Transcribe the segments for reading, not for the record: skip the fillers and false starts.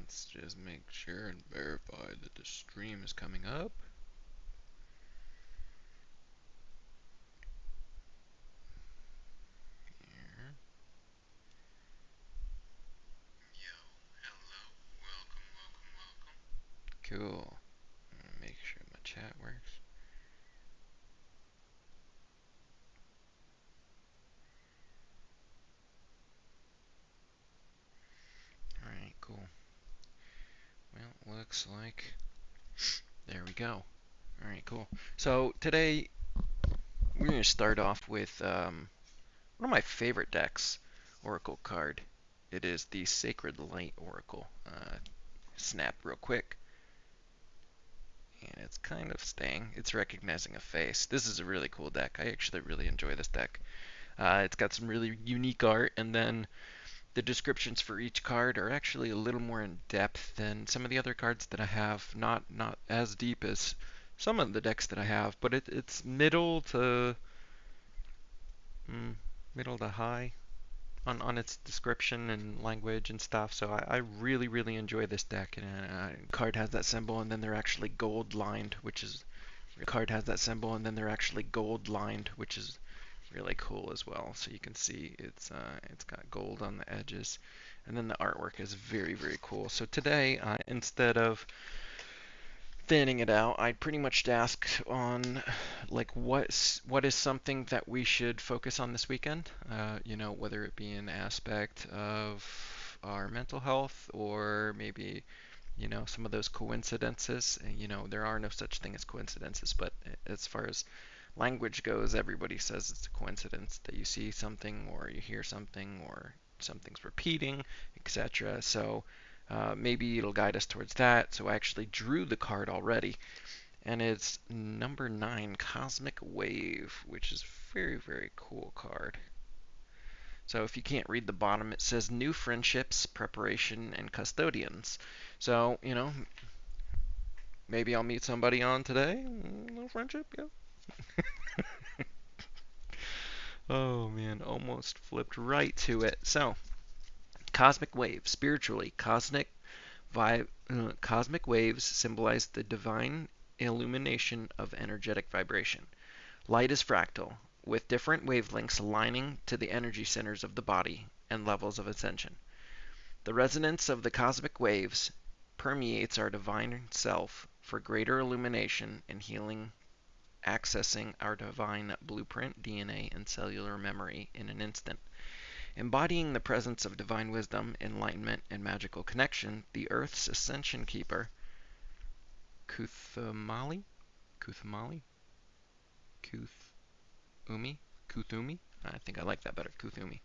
Let's just make sure and verify that the stream is coming up. Here. Yo, hello, welcome, welcome, welcome. Cool. Make sure my chat works. Alright, cool. Well, looks like there we go. Alright, cool. So today we're going to start off with one of my favorite decks, Oracle card. It is the Sacred Light Oracle. Snap real quick. And it's kind of staying. It's recognizing a face. This is a really cool deck. I actually really enjoy this deck. It's got some really unique art, and then the descriptions for each card are actually a little more in depth than some of the other cards that I have. Not as deep as some of the decks that I have, but it's middle to high on its description and language and stuff. So I really really enjoy this deck. And card has that symbol, and then they're actually gold lined, which is card has that symbol, and then they're actually gold lined, which is really cool as well. So you can see it's got gold on the edges, and then the artwork is very very cool. So today, instead of thinning it out, I pretty much asked on like what is something that we should focus on this weekend. Whether it be an aspect of our mental health or maybe some of those coincidences. There are no such thing as coincidences, but as far as language goes, everybody says it's a coincidence that you see something or you hear something or something's repeating, etc. So maybe it'll guide us towards that. So I actually drew the card already, and it's number 9, Cosmic Wave, which is very, very cool card. So if you can't read the bottom, it says new friendships, preparation, and custodians. So, maybe I'll meet somebody on today. No friendship, yeah. Oh man, almost flipped right to it. So, cosmic wave, spiritually, cosmic waves symbolize the divine illumination of energetic vibration. Light is fractal, with different wavelengths aligning to the energy centers of the body and levels of ascension. The resonance of the cosmic waves permeates our divine self for greater illumination and healing, accessing our divine blueprint, DNA, and cellular memory in an instant. Embodying the presence of divine wisdom, enlightenment, and magical connection, the Earth's ascension keeper, Kuthamali, Kuthamali, Kuthumi, Kuthumi, I think I like that better, Kuthumi,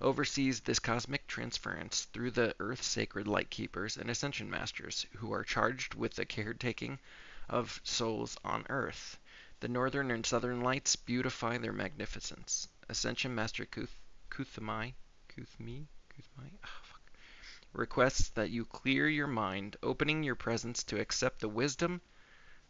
oversees this cosmic transference through the Earth's sacred light keepers and ascension masters, who are charged with the caretaking of souls on Earth. The northern and southern lights beautify their magnificence. Ascension Master Kuthmi, requests that you clear your mind, opening your presence to accept the wisdom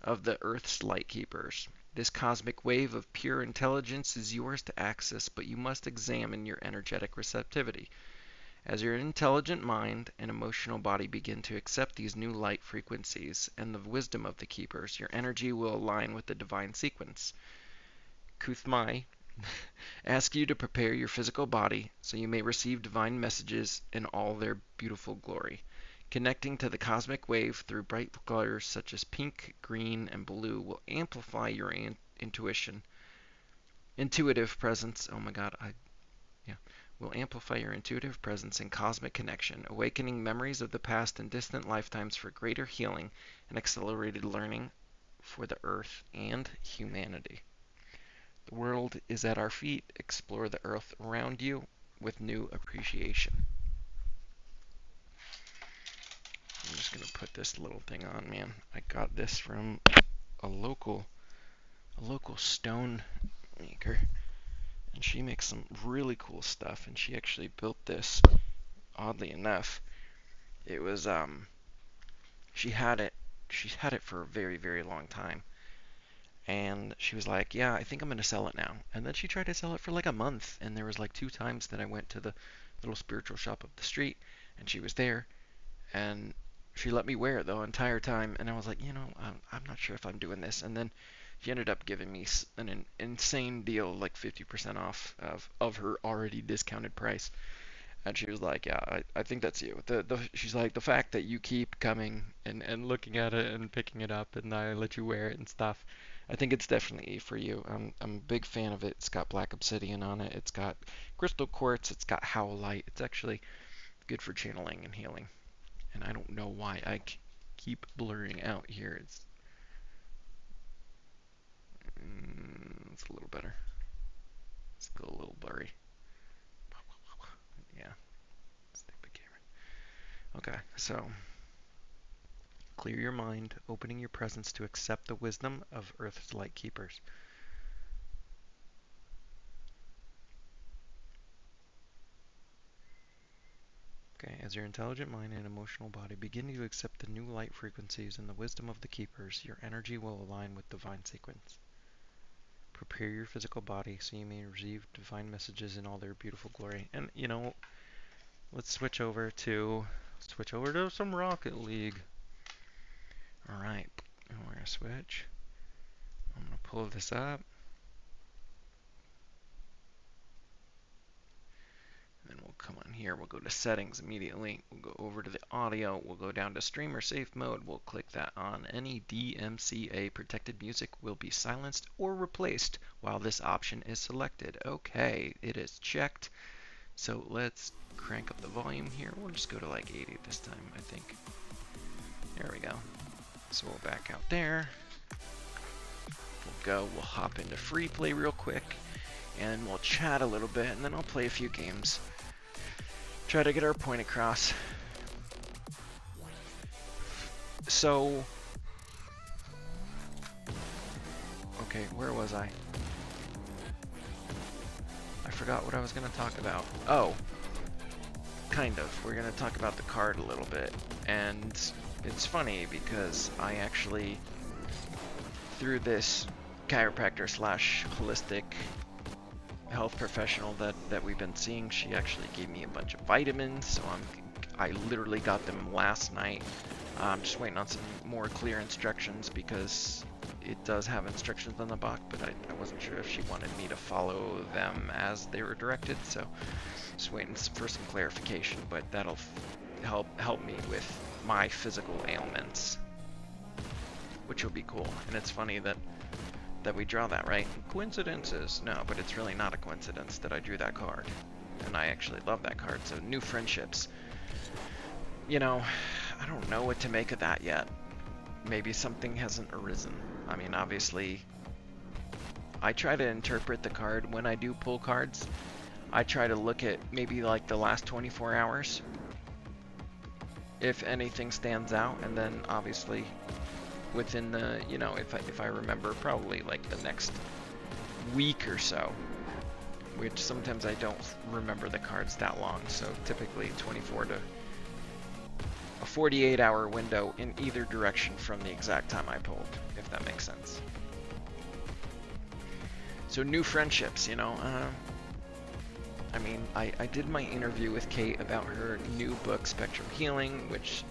of the Earth's light keepers. This cosmic wave of pure intelligence is yours to access, but you must examine your energetic receptivity. As your intelligent mind and emotional body begin to accept these new light frequencies and the wisdom of the keepers, your energy will align with the divine sequence. Kuthmai asks you to prepare your physical body so you may receive divine messages in all their beautiful glory. Connecting to the cosmic wave through bright colors such as pink, green, and blue will amplify your intuitive presence. Oh my God, yeah, will amplify your intuitive presence and cosmic connection, awakening memories of the past and distant lifetimes for greater healing and accelerated learning for the earth and humanity. The world is at our feet. Explore the earth around you with new appreciation. I'm just gonna put this little thing on, man. I got this from a local stone maker, and she makes some really cool stuff. And she actually built this. Oddly enough, it was she had it for a very very long time, and she was like, yeah, I think I'm gonna sell it now. And then she tried to sell it for like a month, and there was like 2 times that I went to the little spiritual shop up the street, and she was there, and she let me wear it the entire time, and I was like, I'm not sure if I'm doing this. And then she ended up giving me an insane deal, like 50% off of her already discounted price. And she was like, yeah, I think that's you. She's like, the fact that you keep coming and looking at it and picking it up, and I let you wear it and stuff, I think it's definitely for you. I'm a big fan of it. It's got black obsidian on it. It's got crystal quartz. It's got howlite. It's actually good for channeling and healing. And I don't know why I keep blurring out here. It's a little better. It's still a little blurry. Yeah, stupid camera. Okay, so clear your mind, opening your presence to accept the wisdom of Earth's light keepers. Okay, as your intelligent mind and emotional body begin to accept the new light frequencies and the wisdom of the keepers, your energy will align with divine sequence. Prepare your physical body so you may receive divine messages in all their beautiful glory. And let's switch over to some Rocket League. All right, we're gonna switch. I'm gonna pull this up. Then we'll come on here, we'll go to settings immediately, we'll go over to the audio, we'll go down to streamer safe mode, we'll click that on. Any DMCA protected music will be silenced or replaced while this option is selected. Okay, it is checked. So let's crank up the volume here. We'll just go to like 80 this time, I think. There we go. So we'll back out there. We'll hop into free play real quick, and we'll chat a little bit, and then I'll play a few games. Try to get our point across. So, okay, where was I? I forgot what I was going to talk about. Oh, kind of. We're going to talk about the card a little bit. And it's funny because I actually, through this chiropractor slash holistic health professional that we've been seeing, she actually gave me a bunch of vitamins, so I literally got them last night. I'm just waiting on some more clear instructions because it does have instructions on the box, but I wasn't sure if she wanted me to follow them as they were directed, so just waiting for some clarification, but that'll help me with my physical ailments, which will be cool. And it's funny that we draw that, right? Coincidences? No, but it's really not a coincidence that I drew that card. And I actually love that card. So new friendships. I don't know what to make of that yet. Maybe something hasn't arisen. I mean, obviously, I try to interpret the card when I do pull cards. I try to look at maybe like the last 24 hours. If anything stands out, and then obviously within the, if I remember, probably like the next week or so, which sometimes I don't remember the cards that long, so typically 24 to a 48-hour window in either direction from the exact time I pulled, if that makes sense. So new friendships, I mean, I did my interview with Kate about her new book, Spectrum Healing, which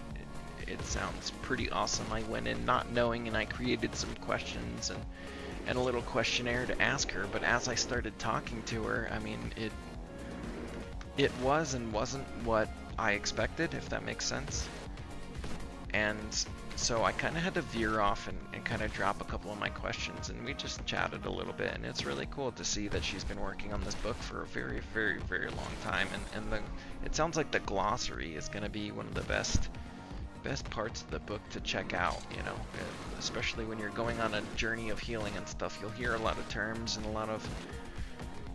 it sounds pretty awesome. I went in not knowing, and I created some questions and a little questionnaire to ask her, but as I started talking to her, I mean, it was and wasn't what I expected, if that makes sense. And so I kind of had to veer off and kind of drop a couple of my questions, and we just chatted a little bit, and it's really cool to see that she's been working on this book for a very, very, very long time, and it sounds like the glossary is going to be one of the best parts of the book to check out, especially when you're going on a journey of healing and stuff. You'll hear a lot of terms and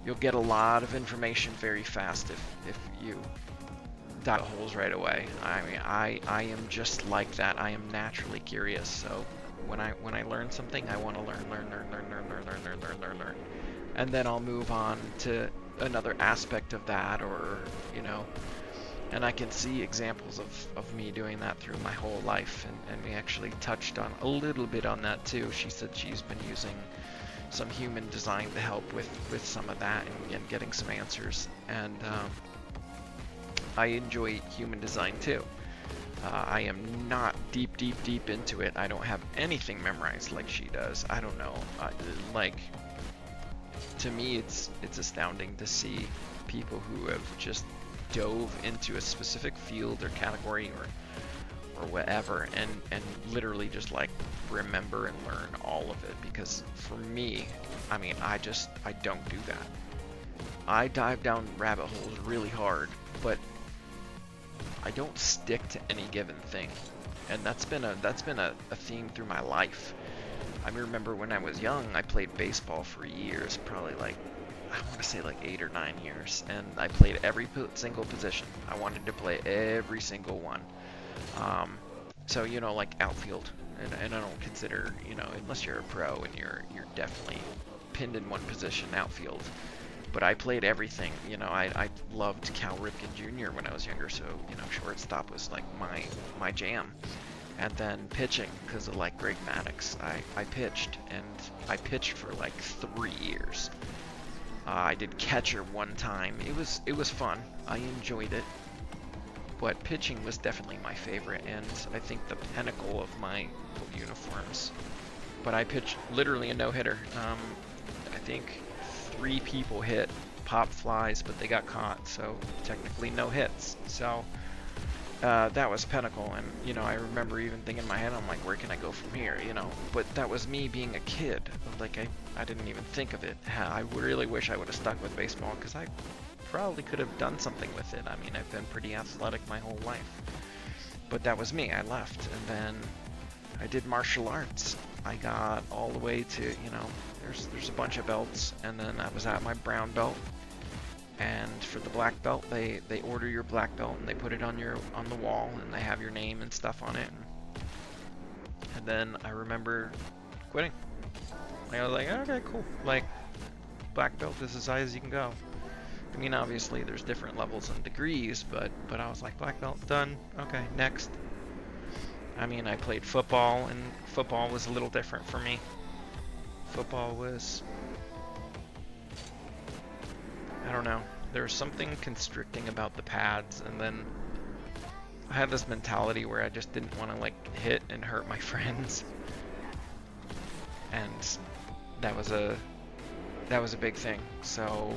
you'll get a lot of information very fast if you dive holes right away. I mean, I am just like that. I am naturally curious, so when I learn something, I want to learn, and then I'll move on to another aspect of that, or and I can see examples of me doing that through my whole life, and we actually touched on a little bit on that too. She said she's been using some human design to help with some of that and getting some answers, and I enjoy human design too. I am not deep into it. I don't have anything memorized like she does. I don't know. Like, to me, it's astounding to see people who have just dove into a specific field or category or whatever, and literally just like remember and learn all of it. Because for me, I mean, I don't do that. I dive down rabbit holes really hard, but I don't stick to any given thing, and that's been a theme through my life. I remember when I was young, I played baseball for years, probably like, I want to say like 8 or 9 years, and I played every single position. I wanted to play every single one. So, you know, like outfield, and I don't consider, you know, unless you're a pro and you're definitely pinned in one position, outfield. But I played everything. You know, I loved Cal Ripken Jr. when I was younger, so, you know, shortstop was like my jam. And then pitching, because of like Greg Maddux, I pitched, and I pitched for like 3 years. I did catcher one time. It was fun. I enjoyed it. But pitching was definitely my favorite, and I think the pinnacle of my uniforms. But I pitched literally a no-hitter. I think 3 people hit pop flies, but they got caught, so technically no hits. So that was pinnacle, and you know, I remember even thinking in my head, I'm like, where can I go from here, you know? But that was me being a kid. Like, I didn't even think of it. I really wish I would have stuck with baseball, because I probably could have done something with it. I mean, I've been pretty athletic my whole life. But that was me. I left, and then I did martial arts. I got all the way to, you know, there's a bunch of belts, and then I was at my brown belt. And for the black belt, they order your black belt and they put it on the wall, and they have your name and stuff on it. And then I remember quitting. I was like, okay, cool. Like, black belt is as high as you can go. I mean, obviously there's different levels and degrees, but I was like, black belt, done. Okay, next. I mean, I played football, and football was a little different for me. Football was, I don't know, there was something constricting about the pads, and then I had this mentality where I just didn't want to like hit and hurt my friends, and that was a big thing. So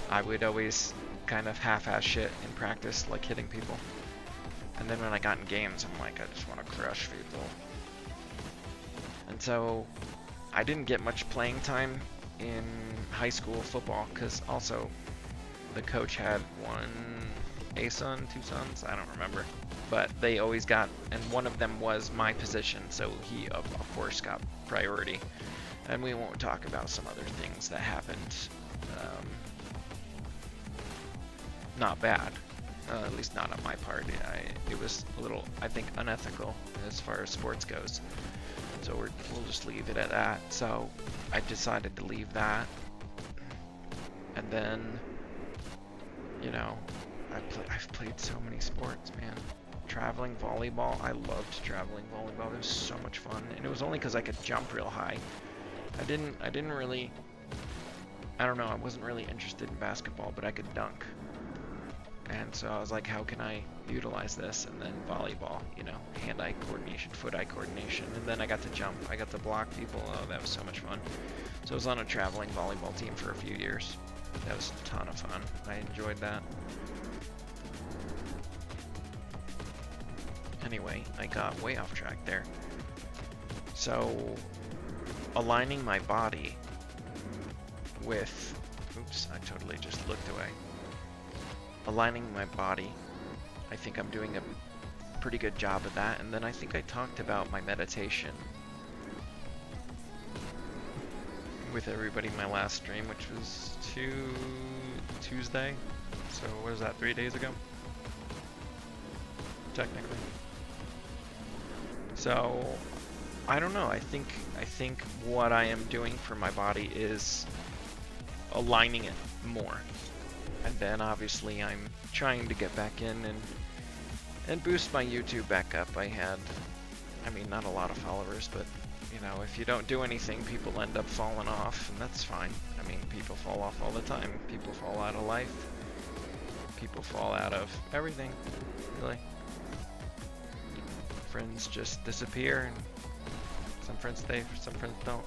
I would always kind of half-ass shit in practice, like hitting people, and then when I got in games, I'm like, I just want to crush people. And so I didn't get much playing time in high school football, because also the coach had a son, 2 sons, I don't remember, but they always got, and one of them was my position, so he of course got priority. And we won't talk about some other things that happened. Not bad, at least not on my part. It was a little, I think, unethical as far as sports goes. So we'll just leave it at that. So I decided to leave that, and then, you know, I've played so many sports, man. Traveling volleyball, I loved traveling volleyball. It was so much fun, and it was only because I could jump real high. I didn't really, I don't know, I wasn't really interested in basketball, but I could dunk. And so I was like, how can I utilize this? And then volleyball, you know, hand-eye coordination, foot-eye coordination. And then I got to jump. I got to block people. Oh, that was so much fun. So I was on a traveling volleyball team for a few years. That was a ton of fun. I enjoyed that. Anyway, I got way off track there. So, aligning my body with... Oops, I totally just looked away. Aligning my body, I think I'm doing a pretty good job of that. And then I think I talked about my meditation with everybody in my last stream, which was Tuesday. So what is that, 3 days ago? Technically. So I don't know. I think what I am doing for my body is aligning it more. And then obviously I'm trying to get back in and boost my YouTube back up. I mean, not a lot of followers, but you know, if you don't do anything, people end up falling off, and that's fine. I mean, people fall off all the time. People fall out of life. People fall out of everything, really. friends just disappear, and some friends stay, some friends don't.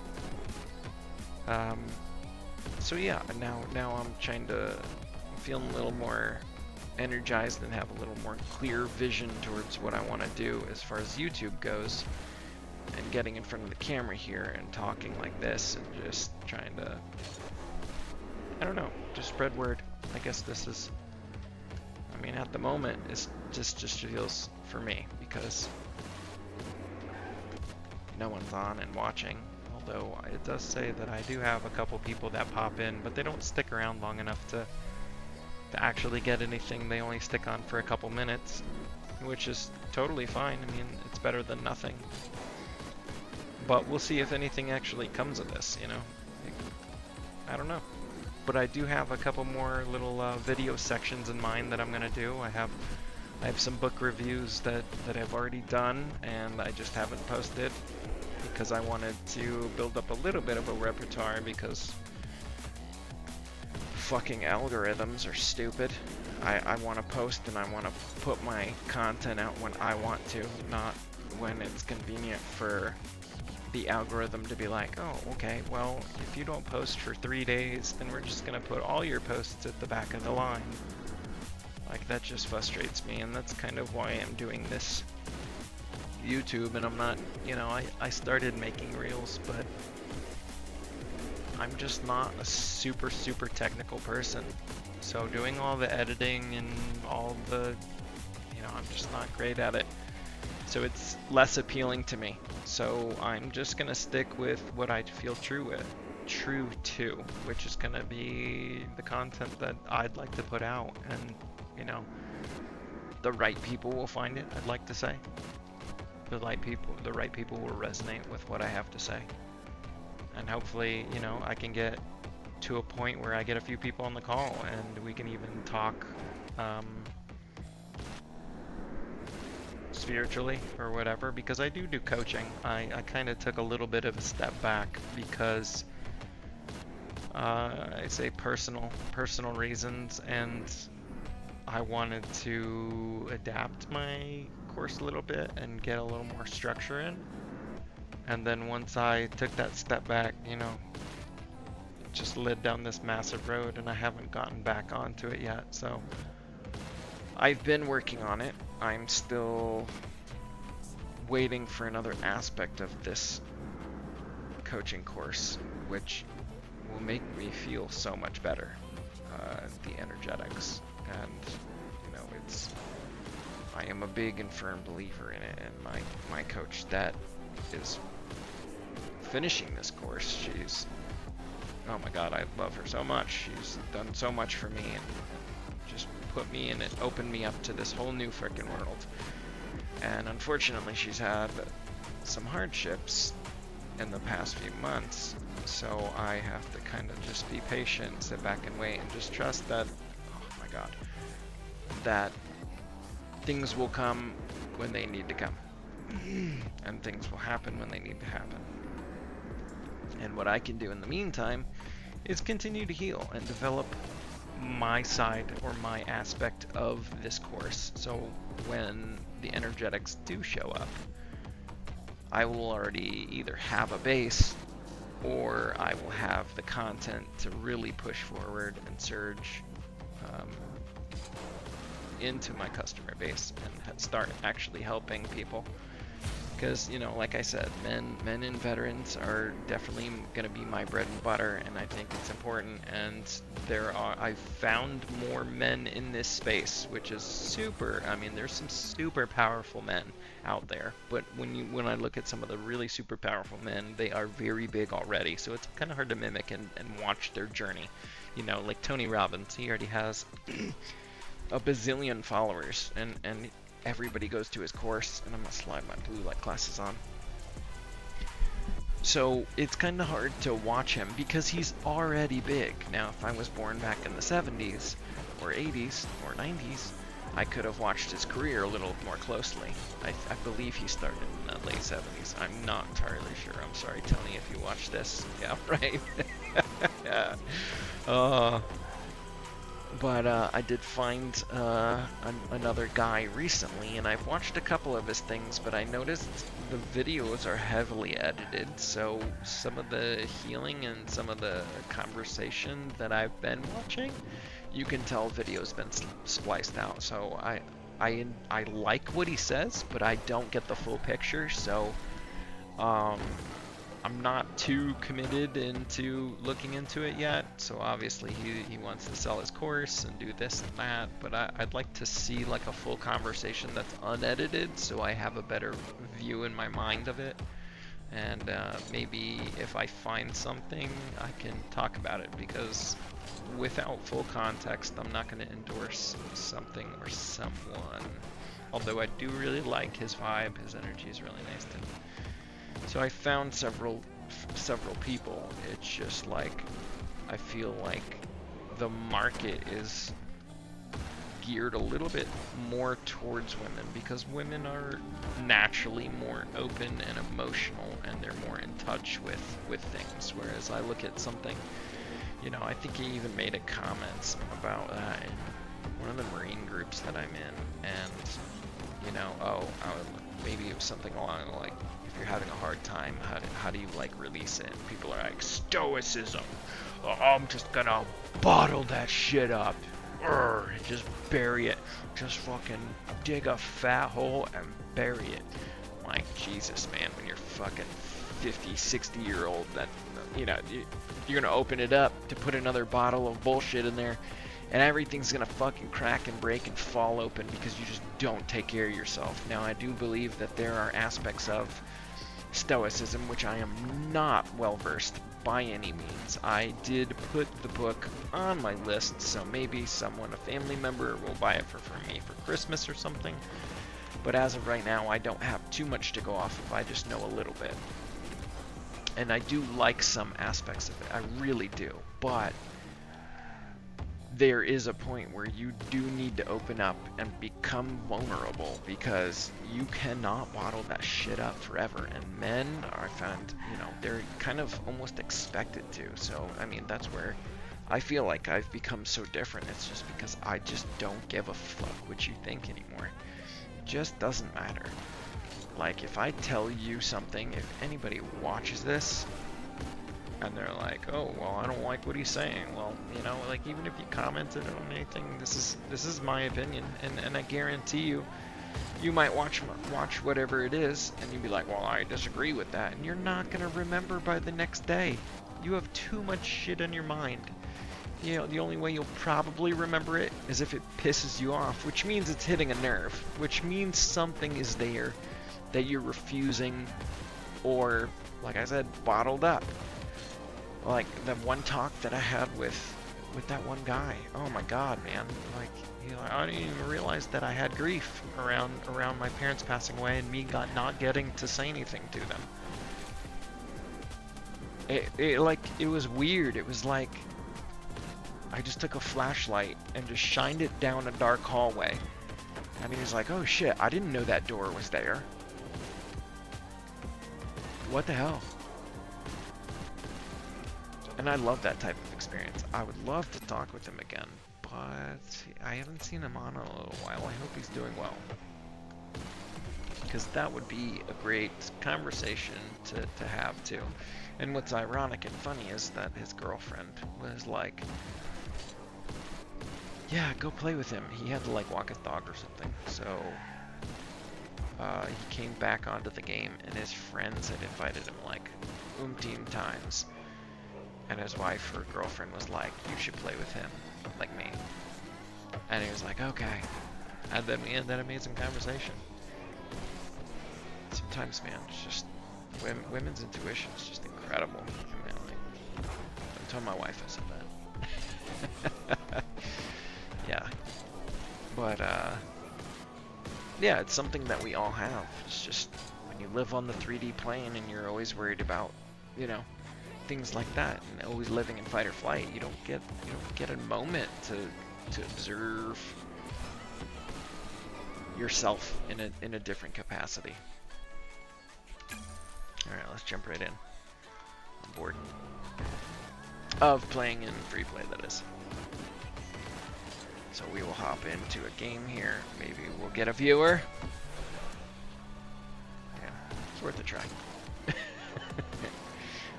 So yeah, now I'm feeling a little more energized and have a little more clear vision towards what I want to do as far as YouTube goes, and getting in front of the camera here and talking like this and just trying to, I don't know, just spread word. I guess this is, I mean, at the moment it's just feels for me because no one's on and watching. Although it does say that I do have a couple people that pop in, but they don't stick around long enough to actually get anything. They only stick on for a couple minutes, which is totally fine. I mean, it's better than nothing. But we'll see if anything actually comes of this, you know. I don't know. But I do have a couple more little video sections in mind that I'm gonna do. I have some book reviews that I've already done, and I just haven't posted because I wanted to build up a little bit of a repertoire, because fucking algorithms are stupid. I want to post and I want to put my content out when I want to, not when it's convenient for the algorithm to be like, oh, okay, well, if you don't post for 3 days, then we're just going to put all your posts at the back of the line. Like, that just frustrates me, and that's kind of why I'm doing this YouTube, and I'm not, you know, I started making reels, but I'm just not a super technical person. So doing all the editing and all the, you know, I'm just not great at it. So it's less appealing to me. So I'm just gonna stick with what I feel true to, which is gonna be the content that I'd like to put out, and, you know, the right people will find it, I'd like to say. The right people will resonate with what I have to say. And hopefully, you know, I can get to a point where I get a few people on the call and we can even talk spiritually or whatever, because I do coaching. I kind of took a little bit of a step back because I say personal reasons, and I wanted to adapt my course a little bit and get a little more structure in. And then once I took that step back, you know, it just led down this massive road, and I haven't gotten back onto it yet. So I've been working on it. I'm still waiting for another aspect of this coaching course, which will make me feel so much better. The energetics, and, you know, I am a big and firm believer in it, and my coach that is finishing this course, she's, oh my god, I love her so much. She's done so much for me and just put me in it, opened me up to this whole new freaking world. And unfortunately, she's had some hardships in the past few months, so I have to kind of just be patient, sit back and wait, and just trust that, oh my god, that things will come when they need to come. And things will happen when they need to happen. And what I can do in the meantime is continue to heal and develop my side or my aspect of this course. So when the energetics do show up, I will already either have a base, or I will have the content to really push forward and surge into my customer base and start actually helping people. Because, you know, like I said, men and veterans are definitely going to be my bread and butter, and I think it's important. And I've found more men in this space, which is super. I mean, there's some super powerful men out there, but when I look at some of the really super powerful men, they are very big already, so it's kind of hard to mimic and watch their journey. You know, like Tony Robbins, he already has a bazillion followers, and everybody goes to his course, and I'm gonna slide my blue light glasses on. So it's kind of hard to watch him because he's already big. Now, if I was born back in the 70s or 80s or 90s, I could have watched his career a little more closely. I believe he started in the late 70s. I'm not entirely sure. I'm sorry, Tony, if you watch this. Yeah, right. Yeah. But I did find another guy recently, and I've watched a couple of his things, but I noticed the videos are heavily edited, so some of the healing and some of the conversation that I've been watching, you can tell video's been spliced out. So I like what he says, but I don't get the full picture, so um, I'm not too committed into looking into it yet. So obviously he wants to sell his course and do this and that, but I'd like to see like a full conversation that's unedited, so I have a better view in my mind of it. And maybe if I find something, I can talk about it, because without full context, I'm not going to endorse something or someone. Although I do really like his vibe, his energy is really nice to me. So I found several people. It's just like I feel like the market is geared a little bit more towards women, because women are naturally more open and emotional, and they're more in touch with things. Whereas I look at something, you know, I think he even made a comment about that in one of the Marine groups that I'm in, and you know, maybe it was something along like, if you're having a hard time, how do you like release it? And people are like, stoicism. I'm just gonna bottle that shit up. Just bury it. Just fucking dig a fat hole and bury it. Like, Jesus, man, when you're fucking 50, 60-year-old, that, you know, you're gonna open it up to put another bottle of bullshit in there, and everything's gonna fucking crack and break and fall open because you just don't take care of yourself. Now, I do believe that there are aspects of stoicism which I am not well versed by any means. I did put the book on my list, so maybe someone, a family member, will buy it for me for Christmas or something. But as of right now, I don't have too much to go off of. I just know a little bit. And I do like some aspects of it. I really do. But there is a point where you do need to open up and become vulnerable, because you cannot bottle that shit up forever. And men are found, you know, they're kind of almost expected to. So, I mean, that's where I feel like I've become so different. It's just because I just don't give a fuck what you think anymore. It just doesn't matter. Like, if I tell you something, if anybody watches this, and they're like, oh, well, I don't like what he's saying. Well, you know, like, even if you commented on anything, this is my opinion, and I guarantee you, you might watch whatever it is, and you'd be like, well, I disagree with that, and you're not gonna remember by the next day. You have too much shit on your mind. You know, the only way you'll probably remember it is if it pisses you off, which means it's hitting a nerve, which means something is there that you're refusing, or, like I said, bottled up. Like that one talk that I had with that one guy. Oh my God, man! Like, you know, I didn't even realize that I had grief around my parents passing away and me not getting to say anything to them. It was weird. It was like I just took a flashlight and just shined it down a dark hallway, and he was like, "Oh shit! I didn't know that door was there. What the hell?" And I love that type of experience. I would love to talk with him again, but I haven't seen him on in a little while. I hope he's doing well, because that would be a great conversation to have too. And what's ironic and funny is that his girlfriend was like, yeah, go play with him. He had to like walk his dog or something. So he came back onto the game, and his friends had invited him like umpteen times. And his wife or girlfriend was like, you should play with him, like me. And he was like, okay. And then we had that amazing conversation. Sometimes, man, it's just, women's intuition is just incredible. I mean, like, I'm telling my wife I said that. Yeah. But, yeah, it's something that we all have. It's just, when you live on the 3D plane and you're always worried about, you know, things like that, and always living in fight or flight, you don't get a moment to observe yourself in a different capacity. All right, let's jump right in. I'm bored of playing in free play, that is. So we will hop into a game here. Maybe we'll get a viewer. Yeah, it's worth a try.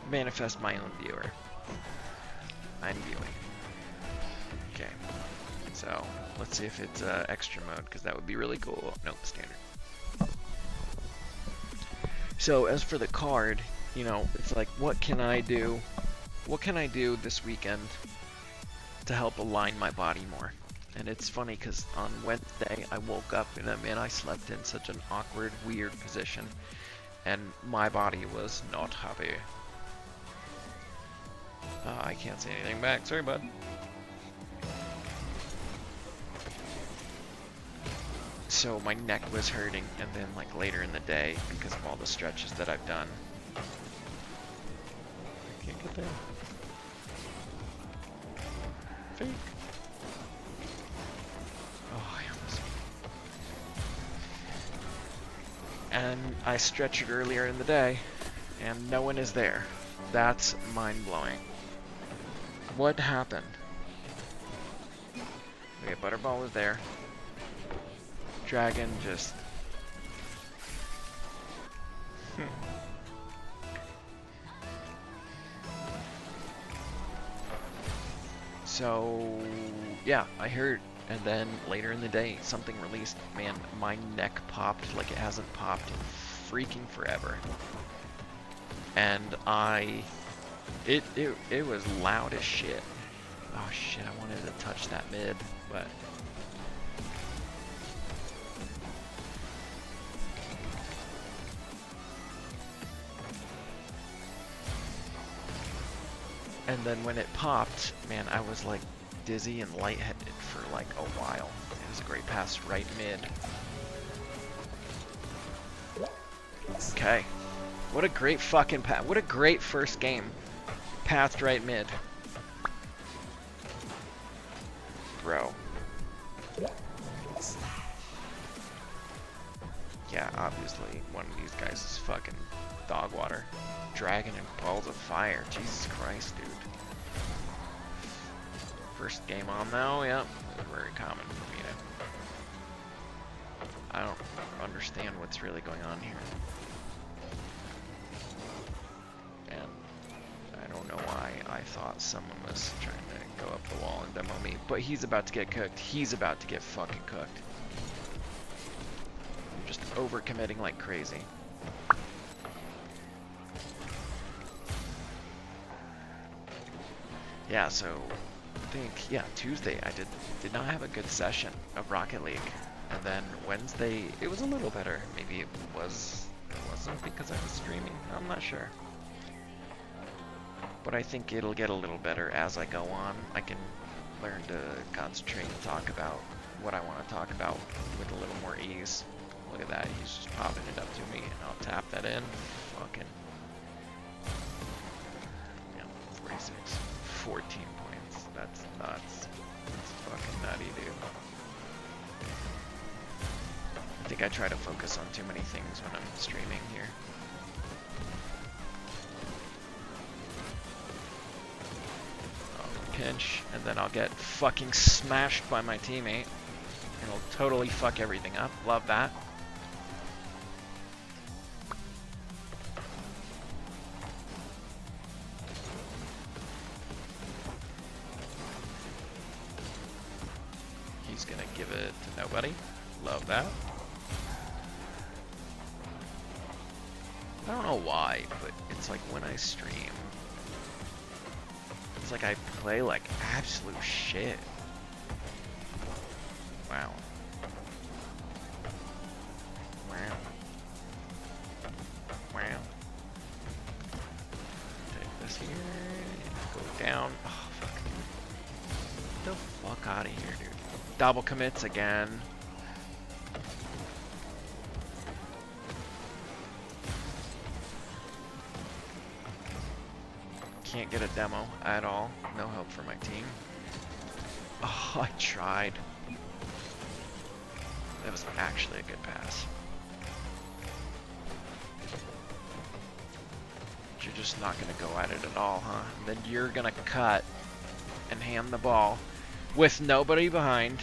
Manifest my own viewer. I'm viewing. Okay, so let's see if it's extra mode, because that would be really cool. Nope, standard. So as for the card, you know, it's like, what can I do? What can I do this weekend to help align my body more? And it's funny because on Wednesday I woke up and I slept in such an awkward, weird position, and my body was not happy. I can't say anything back. Sorry, bud. So my neck was hurting, and then like later in the day, because of all the stretches that I've done. I can't get there. Fake. Oh, I almost. And I stretched earlier in the day, and no one is there. That's mind-blowing. What happened? Okay, Butterball was there. Dragon just... So, yeah, I heard, and then later in the day, something released. Man, my neck popped like it hasn't popped in freaking forever. And it was loud as shit. Oh shit, I wanted to touch that mid, but... And then when it popped, man, I was like dizzy and lightheaded for like a while. It was a great pass right mid. Okay. What a great fucking pass. What a great first game. Pathed right mid. Bro. Yeah, obviously one of these guys is fucking dog water. Dragon and balls of fire. Jesus Christ, dude. First game on though, yep. Very common for me to... I don't understand what's really going on here. And I don't know why I thought someone was trying to go up the wall and demo me. But he's about to get cooked. He's about to get fucking cooked. I'm just overcommitting like crazy. Yeah, so I think, yeah, Tuesday I did not have a good session of Rocket League. And then Wednesday, it was a little better. Maybe it wasn't because I was streaming. I'm not sure. But I think it'll get a little better as I go on. I can learn to concentrate and talk about what I want to talk about with a little more ease. Look at that, he's just popping it up to me, and I'll tap that in. Fucking... Yeah, 46. 14 points. That's nuts. That's fucking nutty, dude. I think I try to focus on too many things when I'm streaming here. I'll pinch, and then I'll get fucking smashed by my teammate. And it'll totally fuck everything up. Love that. He's gonna give it to nobody. Love that. I don't know why, but it's like when I stream, it's like I play like absolute shit. Wow. Wow. Wow. Take this here, go down. Oh, fuck. Get the fuck out of here, dude. Double commits again. Can't get a demo at all. No help for my team. Oh, I tried. That was actually a good pass. But you're just not going to go at it at all, huh? And then you're going to cut and hand the ball with nobody behind.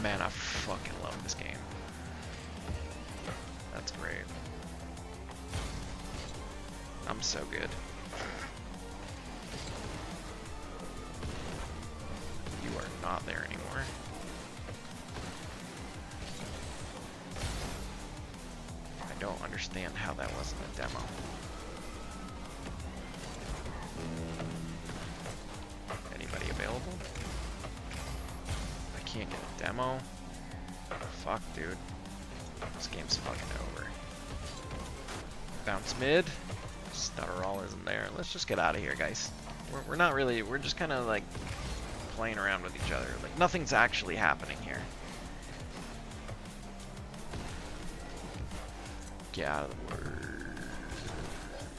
Man, I fucking love this game. That's great. I'm so good. You are not there anymore. I don't understand how that wasn't a demo. Anybody available? I can't get a demo. Fuck, dude. This game's fucking over. Bounce mid. Stutterall isn't there. Let's just get out of here, guys. We're not really, we're just kind of like playing around with each other. Like, nothing's actually happening here. Get out of the word.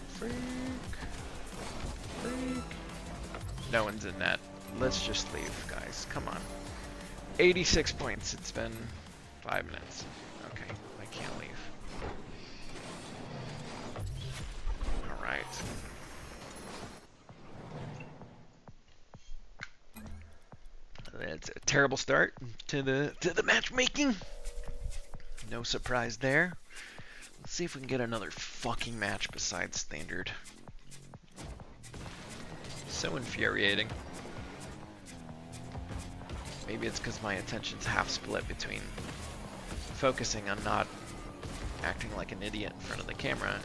Freak. Freak. No one's in net. Let's just leave, guys. Come on. 86 points. It's been 5 minutes. Okay, I can't leave. Alright. It's a terrible start to the matchmaking. No surprise there. Let's see if we can get another fucking match besides standard. So infuriating. Maybe it's because my attention's half split between focusing on not acting like an idiot in front of the camera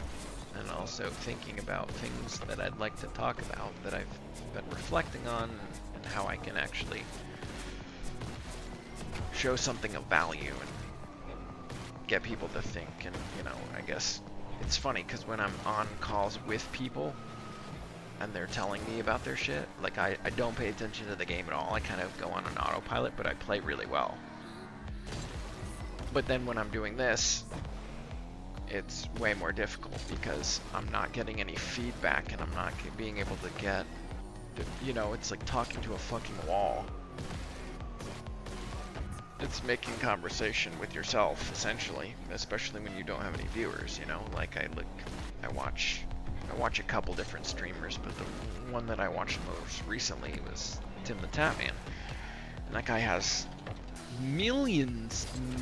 and also thinking about things that I'd like to talk about that I've been reflecting on and how I can actually show something of value and get people to think. And, you know, I guess it's funny because when I'm on calls with people and they're telling me about their shit, like I don't pay attention to the game at all. I kind of go on an autopilot, but I play really well. But then when I'm doing this, it's way more difficult because I'm not getting any feedback and I'm not being able to get, you know, it's like talking to a fucking wall. It's making conversation with yourself, essentially, especially when you don't have any viewers, you know? Like, I watch a couple different streamers, but the one that I watched most recently was Tim the Tatman. And that guy has millions and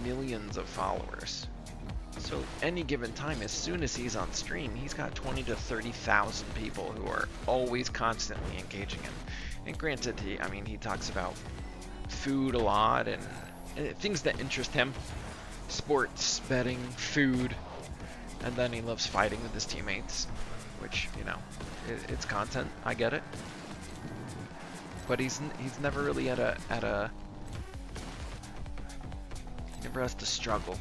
millions of followers. So any given time, as soon as he's on stream, he's got 20 to 30,000 people who are always constantly engaging him. And granted, he talks about food a lot and things that interest him. Sports, betting, food. And then he loves fighting with his teammates, which, you know, it's content. I get it. But he's never really never has to struggle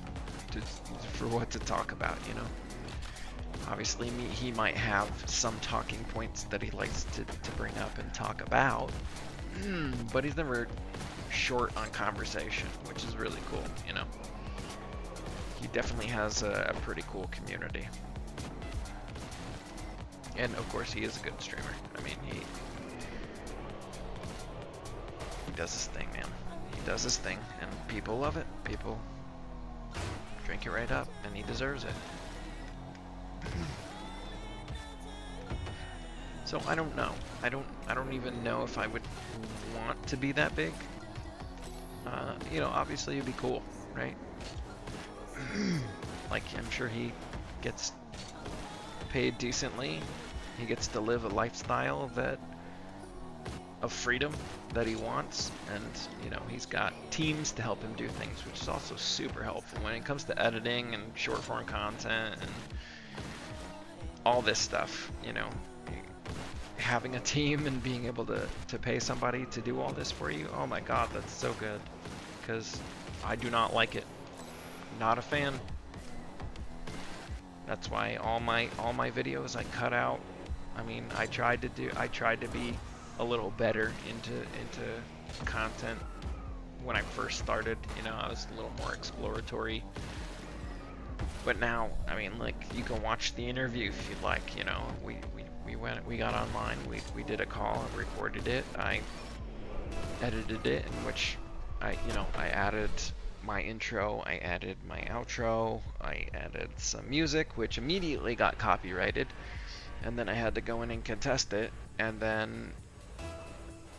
for what to talk about, you know. Obviously, he might have some talking points that he likes to bring up and talk about, but he's never short on conversation, which is really cool, you know. He definitely has a pretty cool community. And of course he is a good streamer. I mean, he does his thing, man. He does his thing, and people love it. People drink it right up, and he deserves it. So I don't know. I don't even know if I would want to be that big. You know, obviously it'd be cool, right? Like, I'm sure he gets paid decently. He gets to live a lifestyle of freedom that he wants, and you know, he's got teams to help him do things, which is also super helpful when it comes to editing and short form content and all this stuff. You know, having a team and being able to pay somebody to do all this for you, oh my god, that's so good, because I do not like it. Not a fan. That's why all my videos I cut out. I mean, I tried to be a little better into content when I first started. You know, I was a little more exploratory. But now, I mean, like, you can watch the interview if you'd like. You know, we got online, we did a call and recorded it. I edited it, in which I added my intro, I added my outro, I added some music, which immediately got copyrighted, and then I had to go in and contest it, and then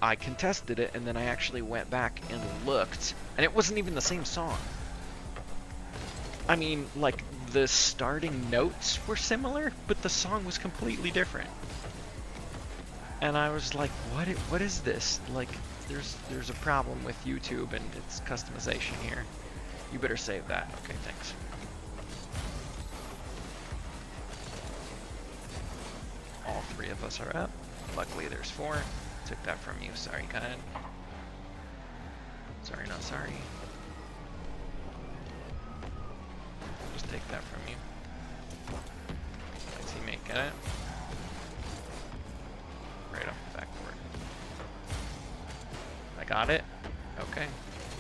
I contested it, and then I actually went back and looked, and it wasn't even the same song. I mean, like, the starting notes were similar, but the song was completely different. And I was like, what is this? Like, there's a problem with YouTube and its customization here. You better save that. Okay, thanks. All three of us are up. Luckily there's 4. Took that from you. Sorry, kind. Sorry, not sorry. Just take that from you. My teammate, get it? Right off the backboard. I got it? Okay.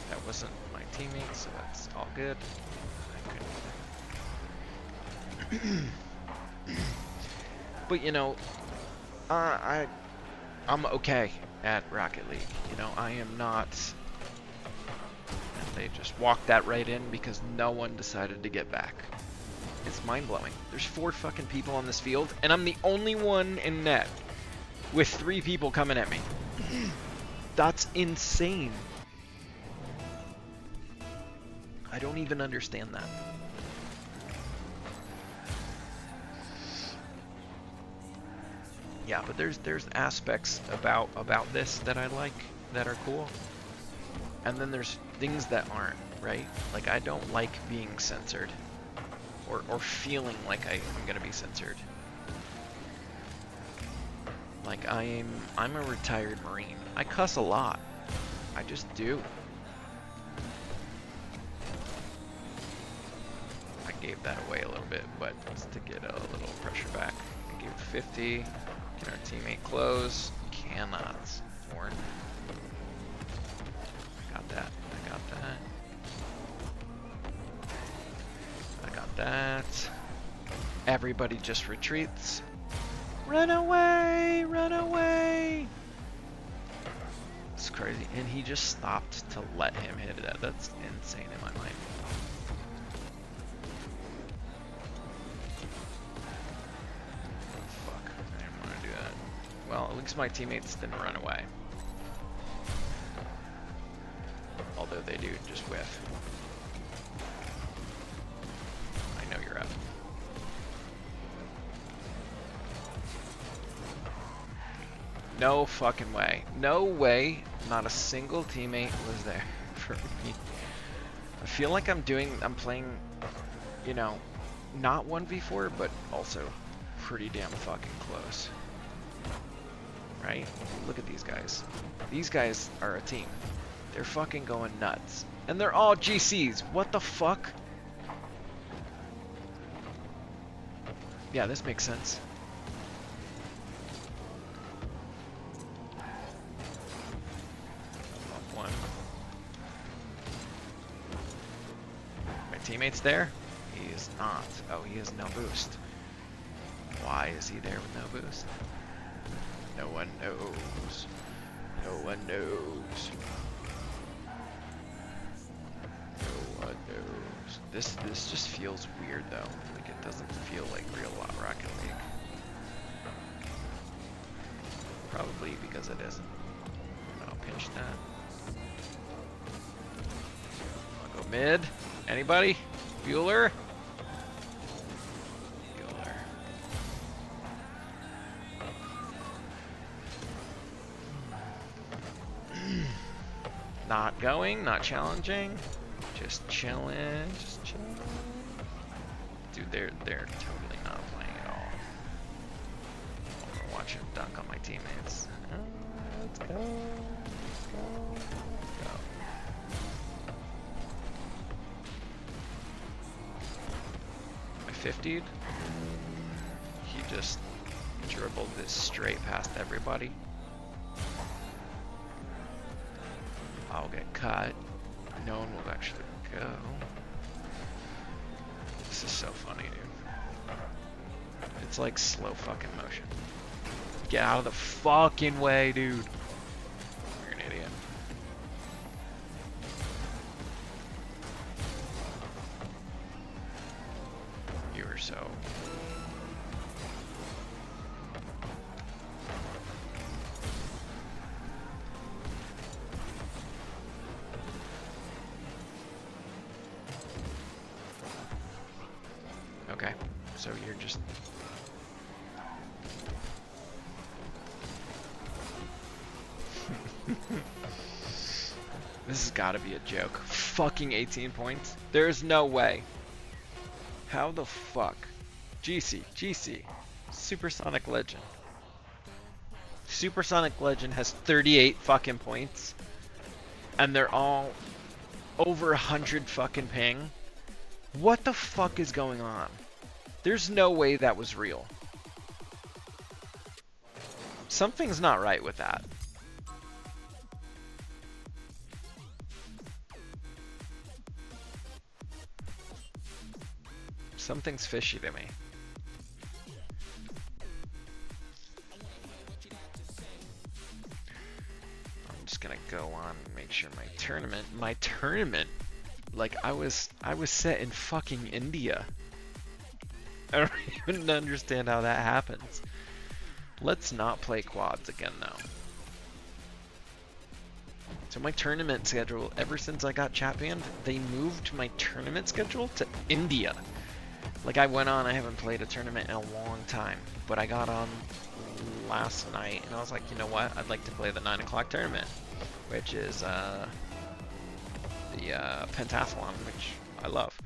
That wasn't my teammate, so that's all good. I couldn't. But you know, I'm okay at Rocket League. You know, I am not. And they just walked that right in because no one decided to get back. It's mind-blowing. There's 4 fucking people on this field, and I'm the only one in net with 3 people coming at me. That's insane. I don't even understand that. Yeah, but there's aspects about this that I like, that are cool. And then there's things that aren't, right? Like, I don't like being censored. Or feeling like I'm gonna be censored. Like, I'm a retired Marine. I cuss a lot. I just do. I gave that away a little bit, but just to get a little pressure back. I gave 50. Can our teammate close? Cannot. Warn. Got that. I got that. I got that. Everybody just retreats. Run away! Run away! It's crazy. And he just stopped to let him hit it. That's insane in my mind. Well, at least my teammates didn't run away. Although they do just whiff. I know you're up. No fucking way. No way. Not a single teammate was there for me. I feel like I'm playing, you know, not 1v4, but also pretty damn fucking close. Right? Look at these guys. These guys are a team. They're fucking going nuts. And they're all GCs. What the fuck? Yeah, this makes sense. One. My teammate's there? He is not. Oh, he has no boost. Why is he there with no boost? No one knows. No one knows. No one knows. This just feels weird though. Like, it doesn't feel like real Rocket League. Probably because it isn't. I'll pinch that. I'll go mid. Anybody? Bueller? Not going, not challenging, just chilling, just chilling. Dude, they're totally not playing at all. I'm gonna watch him dunk on my teammates. Let's go, let's go, let's go. I 50'd. He just dribbled this straight past everybody. I'll get cut. No one will actually go. This is so funny, dude. It's like slow fucking motion. Get out of the fucking way, dude. You're an idiot. You are so... So you're just... This has got to be a joke. Fucking 18 points? There's no way. How the fuck? GC. Supersonic Legend. Supersonic Legend has 38 fucking points. And they're all over 100 fucking ping. What the fuck is going on? There's no way that was real. Something's not right with that. Something's fishy to me. I'm just gonna go on and make sure my tournament, like I was set in fucking India. I don't even understand how that happens. Let's not play quads again though. So my tournament schedule, ever since I got chat banned, they moved my tournament schedule to India. Like I haven't played a tournament in a long time, but I got on last night and I was like, you know what? I'd like to play the 9 o'clock tournament, which is the pentathlon, which I love.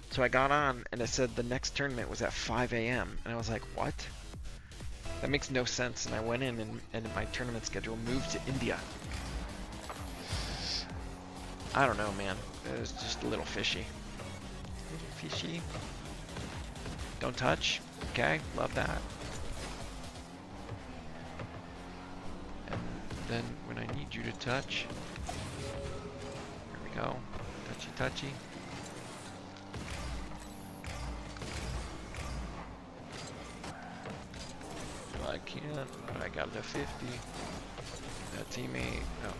So I got on and it said the next tournament was at 5 a.m. and I was like, what? That makes no sense. And I went in and my tournament schedule moved to India. I don't know, man. It was just a little fishy. A little fishy. Don't touch. Okay, love that. And then when I need you to touch, here we go. Touchy, touchy. I can't. I got the 50. That teammate. Oh.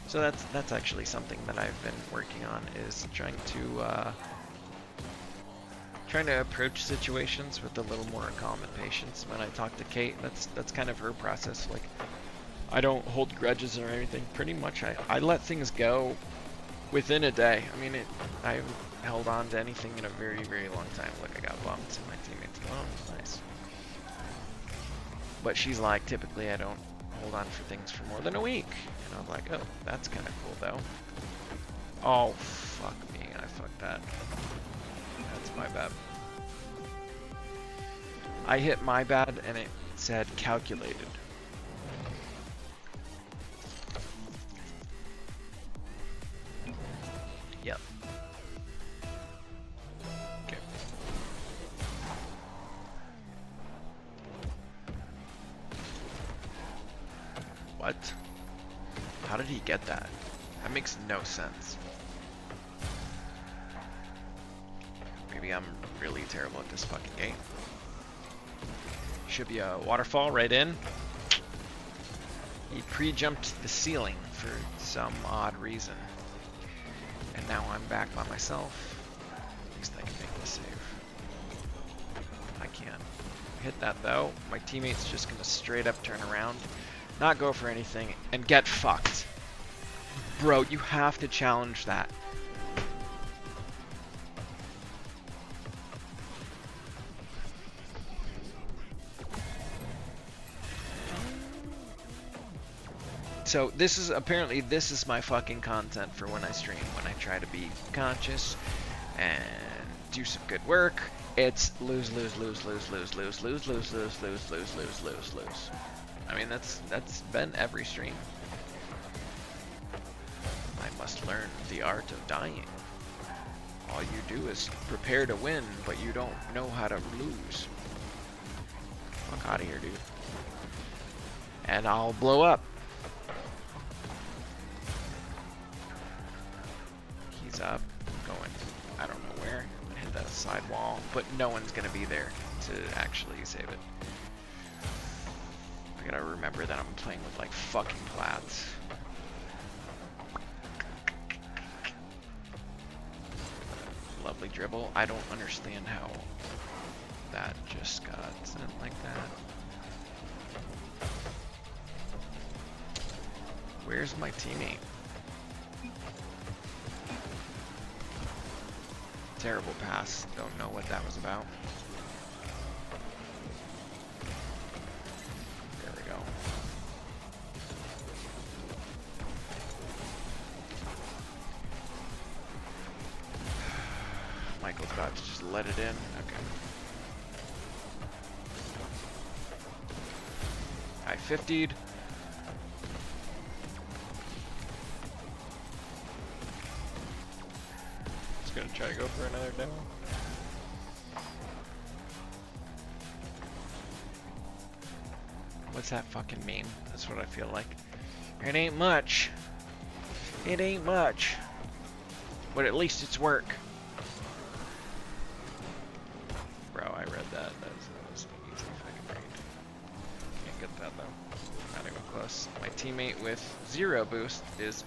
So that's actually something that I've been working on, is trying to approach situations with a little more calm and patience. When I talk to Kate, that's kind of her process. Like, I don't hold grudges or anything. Pretty much, I let things go within a day. I mean, I haven't held on to anything in a very, very long time. Look, I got bumped and my teammates go, oh, nice. But she's like, typically I don't hold on for things for more than a week. And I was like, oh, that's kind of cool though. Oh, fuck me, I fucked that. That's my bad. I hit my bad and it said calculated. Yep. Okay. What? How did he get that? That makes no sense. Maybe I'm really terrible at this fucking game. Should be a waterfall right in. He pre-jumped the ceiling for some odd reason. And now I'm back by myself. At least I can make this save. I can't. Hit that though. My teammate's just gonna straight up turn around, not go for anything, and get fucked. Bro, you have to challenge that. So this is my fucking content for when I stream, when I try to be conscious and do some good work. It's lose, lose, lose, lose, lose, lose, lose, lose, lose, lose, lose, lose, lose, lose. I mean, that's been every stream. I must learn the art of dying. All you do is prepare to win, but you don't know how to lose. Fuck out of here, dude. And I'll blow up. He's up, going, I don't know where. I'm gonna hit that side wall, but no one's gonna be there to actually save it. I gotta remember that I'm playing with like fucking plats. Lovely dribble. I don't understand how that just got sent like that. Where's my teammate? Terrible pass. Don't know what that was about. There we go. Michael's about to just let it in. Okay. I 50'd. Just gonna try to go for another demo. What's that fucking mean? That's what I feel like. It ain't much. It ain't much. But at least it's work. Bro, I read that. That was an easy fucking read. Can't get that though. Not even close. My teammate with 0 boost is...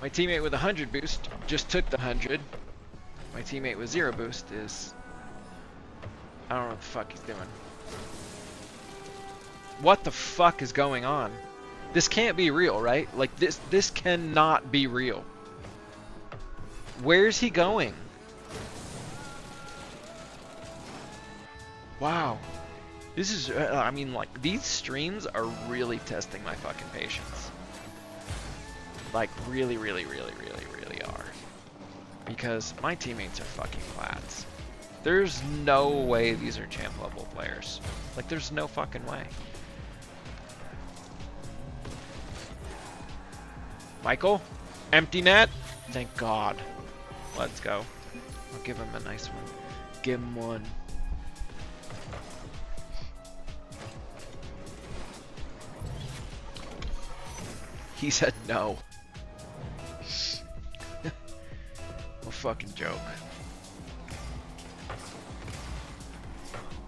My teammate with 100 boost just took the 100. My teammate with 0 boost is... I don't know what the fuck he's doing. What the fuck is going on? This can't be real, right? Like, this cannot be real. Where's he going? Wow. This is, I mean, like, these streams are really testing my fucking patience. Like, really, really, really, really, really are. Because my teammates are fucking plats. There's no way these are champ level players. Like, there's no fucking way. Michael? Empty net? Thank God. Let's go. I'll give him a nice one. Give him one. He said no. A fucking joke.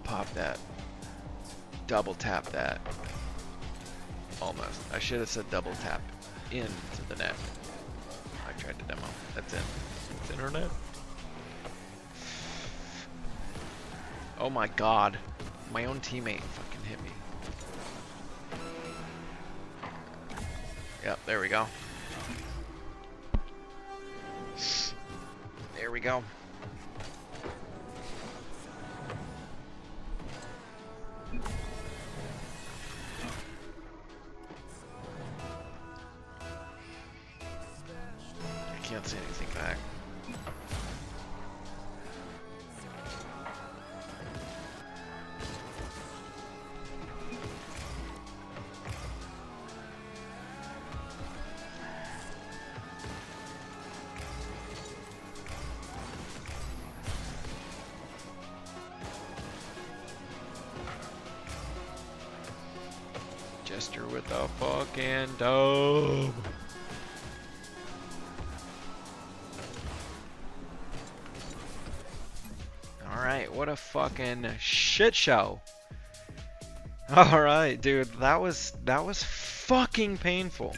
Pop that. Double tap that. Almost. I should have said double tap into the net. I tried to demo. That's in. It's internet. Oh my God. My own teammate fucking hit me. Yep, there we go. There we go. I can't say anything back. Gesture with the fucking dome. Alright, what a fucking shit show. Alright, dude, that was fucking painful.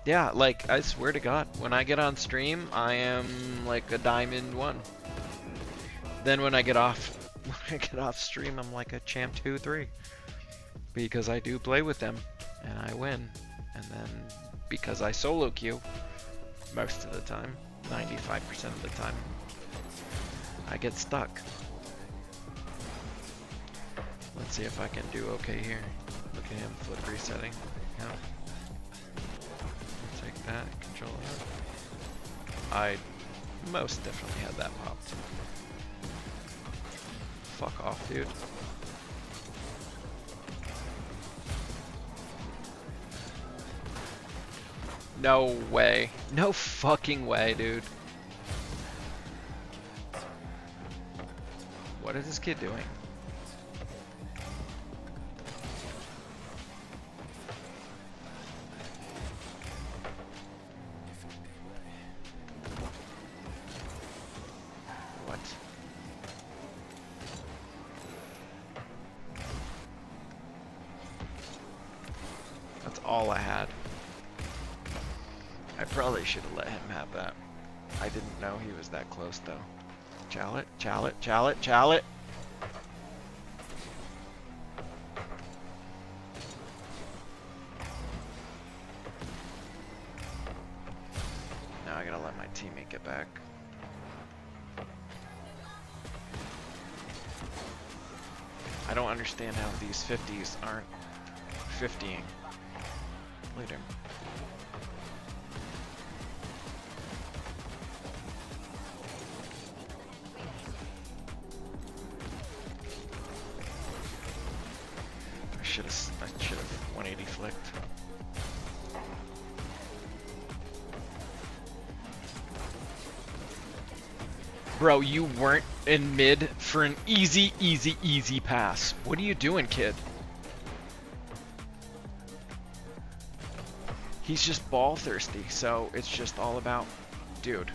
Yeah, like, I swear to God, when I get on stream, I am like a diamond 1. Then when I get off stream, I'm like a champ 2-3. Because I do play with them, and I win. And then, because I solo queue, most of the time, 95% of the time, I get stuck. Let's see if I can do okay here. Look at him flip resetting. Yeah. Take that, control that. I most definitely had that popped. Fuck off, dude. No way. No fucking way, dude. What is this kid doing? What? That's all I had. I probably should have let him have that. I didn't know he was that close though. Chal it, chal it, chal it, chal it. Now I gotta let my teammate get back. I don't understand how these 50s aren't 50ing. Later. I should have 180 flicked. Bro, you weren't in mid for an easy, easy, easy pass. What are you doing, kid? He's just ball thirsty, so it's just all about, dude.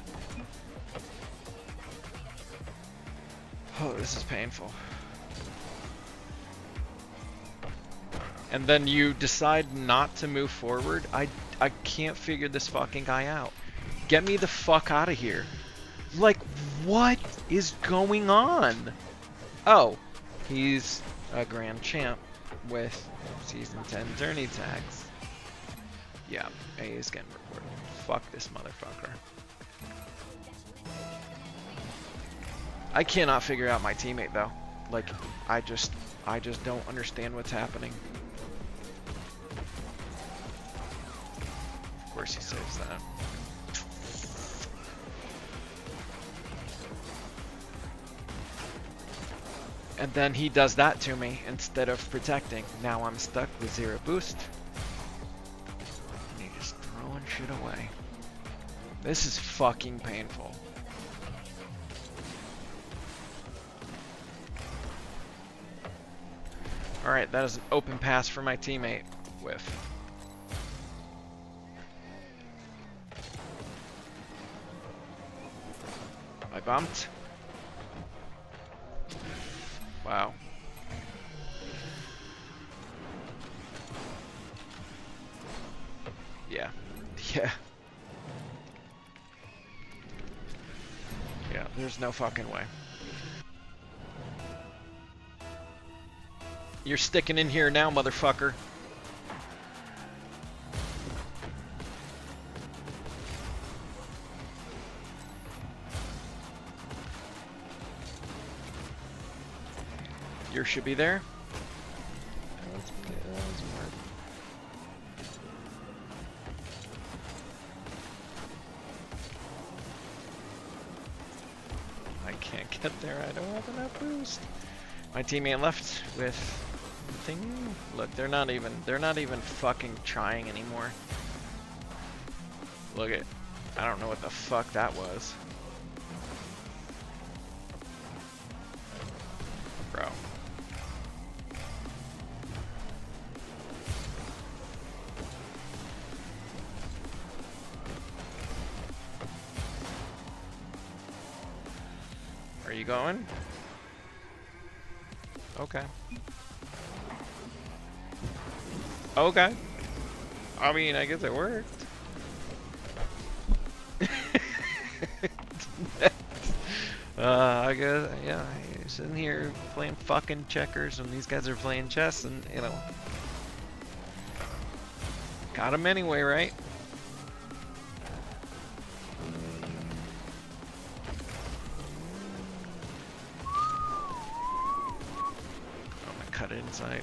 Oh, this is painful. And then you decide not to move forward. I can't figure this fucking guy out. Get me the fuck out of here. Like, what is going on? Oh, he's a grand champ with season 10 tourney tags. Yeah, A is getting recorded. Fuck this motherfucker. I cannot figure out my teammate though. Like, I just don't understand what's happening. Of course he saves that. And then he does that to me instead of protecting. Now I'm stuck with 0 boost. And he's just throwing shit away. This is fucking painful. Alright, that is an open pass for my teammate. Whiff. I bumped. Wow. Yeah. Yeah. Yeah, there's no fucking way. You're sticking in here now, motherfucker. Yours should be there. I can't get there. I don't have enough boost. My teammate left with thing. Look, they're not even fucking trying anymore. Look at. I don't know what the fuck that was. Bro. Are you going? Okay. Okay. I mean, I guess it worked. I guess, yeah, he's sitting here playing fucking checkers and these guys are playing chess and, you know. Got him anyway, right? I'm gonna cut it inside.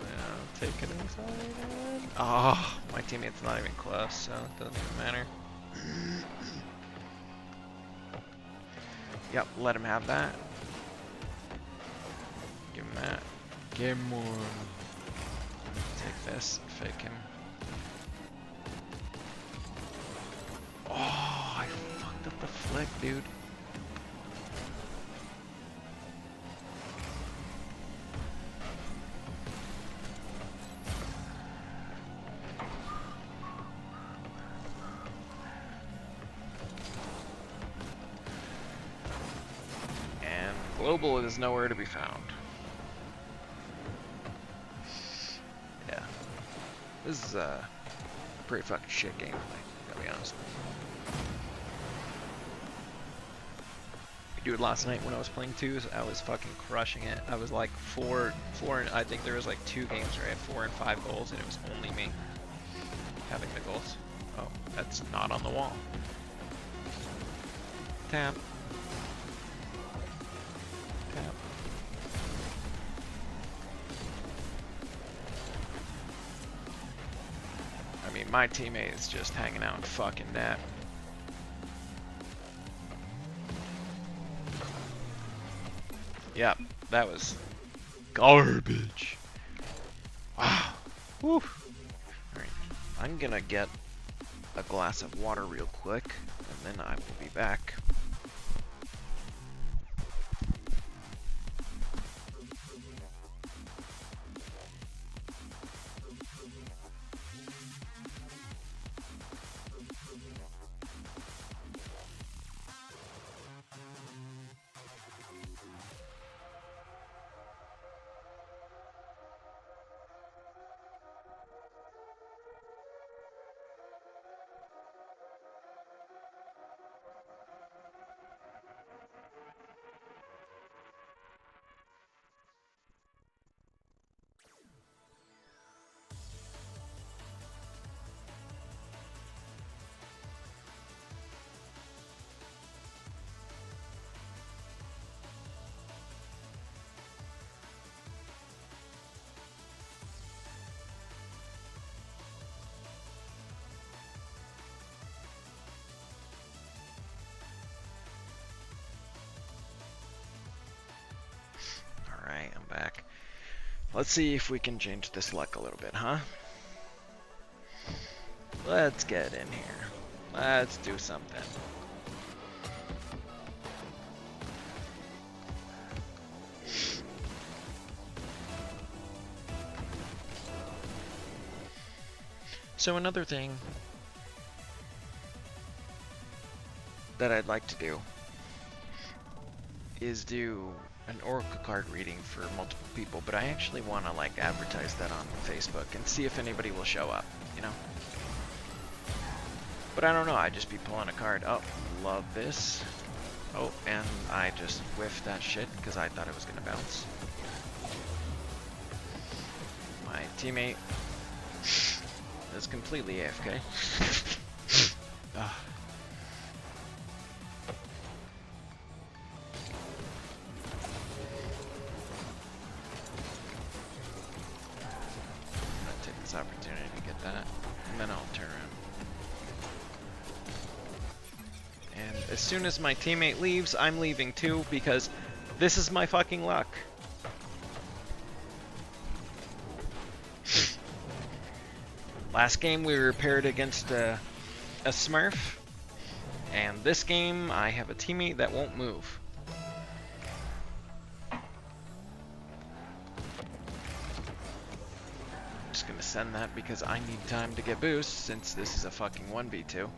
Yeah, take it inside. Oh, my teammate's not even close, so it doesn't even matter. Yep, let him have that. Give him that. Give him more. Take this, fake him. Oh, I fucked up the flick, dude. Global is nowhere to be found. Yeah. This is a pretty fucking shit game, gotta be honest. Dude, last night when I was playing twos, I was fucking crushing it. I was like four, and I think there was like 2 games where I had 4 and 5 goals, and it was only me having the goals. Oh, that's not on the wall. Tap. Tap. I mean, my teammate is just hanging out in fucking net. Yep, that was garbage. Wow. Woo. Alright, I'm gonna get a glass of water real quick, and then I will be back. Alright, I'm back. Let's see if we can change this luck a little bit, huh? Let's get in here. Let's do something. So another thing that I'd like to do is do an oracle card reading for multiple people, but I actually want to like advertise that on Facebook and see if anybody will show up, you know? But I don't know, I'd just be pulling a card. Oh, love this. Oh, and I just whiffed that shit because I thought it was gonna bounce. My teammate is completely AFK. Ugh. Opportunity to get that, and then I'll turn around. And as soon as my teammate leaves, I'm leaving too, because this is my fucking luck. Last game we were paired against a Smurf, and this game I have a teammate that won't move. Gonna send that because I need time to get boosts since this is a fucking 1v2.